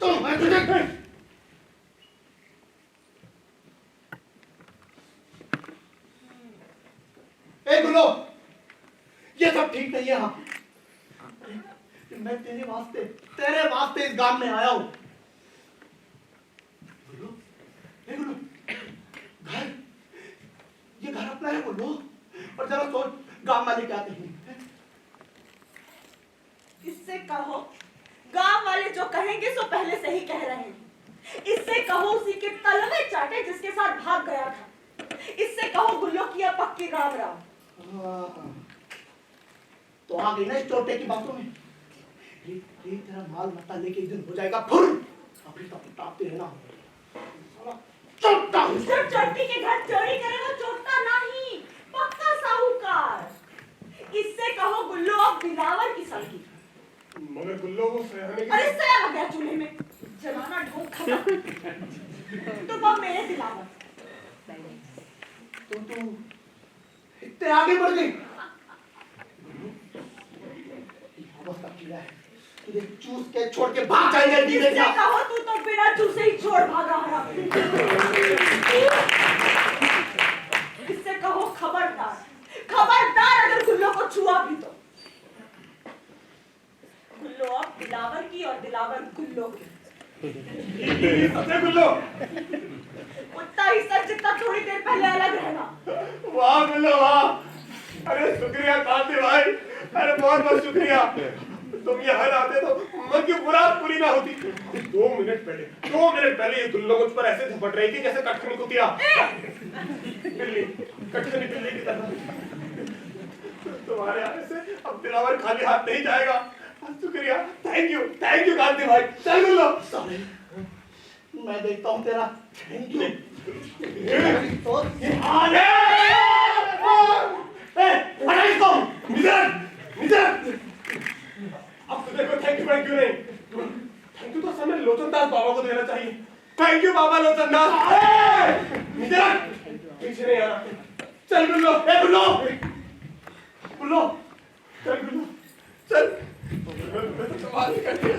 तो मैं तुझे ए गुल्लो, ये सब ठीक नहीं है। हाँ, मैं तेरे वास्ते इस गांव में आया हूं। गुल्लो, ए गुल्लो, घर, ये घर अपना है गुल्लो। और जरा सोच, गांव वाले क्या कहेंगे? इससे कहो गांव वाले जो कहेंगे सो पहले से ही कह रहे हैं। इससे कहो उसी के तलवे चाटे जिसके साथ भाग गया था। इससे कहो गुल्लो की अब पक्की राम राम। तो आ गई ना इस चोटे की बातों में। तेरा माल मत्ता लेके एक दिन हो जाएगा फुर। अभी तक टापते रहना। चोटा जब चोटी के घर चोरी करे वो चोटा नहीं, पक्का साहूकार। इससे कहो गुल्लो अब दिलावर की सलगी। मगर गुल्लो वो सयाने की। अरे सया हो गया चूल्हे में, जमाना ढोक खत्म। तुम अब मेरे दिलावर। तो तू इतने आगे बढ़ गई। अवस्था कीड़ा है, तुझे चूस के छोड़ के भाग जाएंगे। इससे कहो तू तो बिना चूसे ही छोड़ भागा हरा। इससे कहो खबरदार, खबरदार अगर गुल्लो को छुआ भी तो। गुल्लो अब दिलावर की और दिलावर गुल्लो की। सच्चे गुल्लो, उतना ही सच जितना थोड़ी देर पहले अलग रहना। वाह गुल्लो वाह। अरे शुक्रिया कांति भाई, अरे बहुत बहुत शुक्रिया। तुम यहाँ आते तो मन की मुराद पूरी ना होती। 2 मिनट पहले ये गुल्लो मुझ पर ऐसे झपट रही थी जैसे कटखनी कुतिया। बिल्ली, कटखनी बिल्ली की तरह। तुम्हारे आने से अब दिलावर खाली हाथ नहीं जाएगा। शुक्रिया, थैंक यू कांति भाई। चल गुल्लो। साले, मैं देखता हूँ तेरा थैंक यू। अब तो देखो थैंक यू नहीं, थैंक यू तो समय लोचन दास बाबा को देना चाहिए। थैंक यू बाबा लोचन दास। पीछे नहीं आना। चल गुल्लो, गुल्लो, चल गुल्लो, चल। कमाल कर दिया।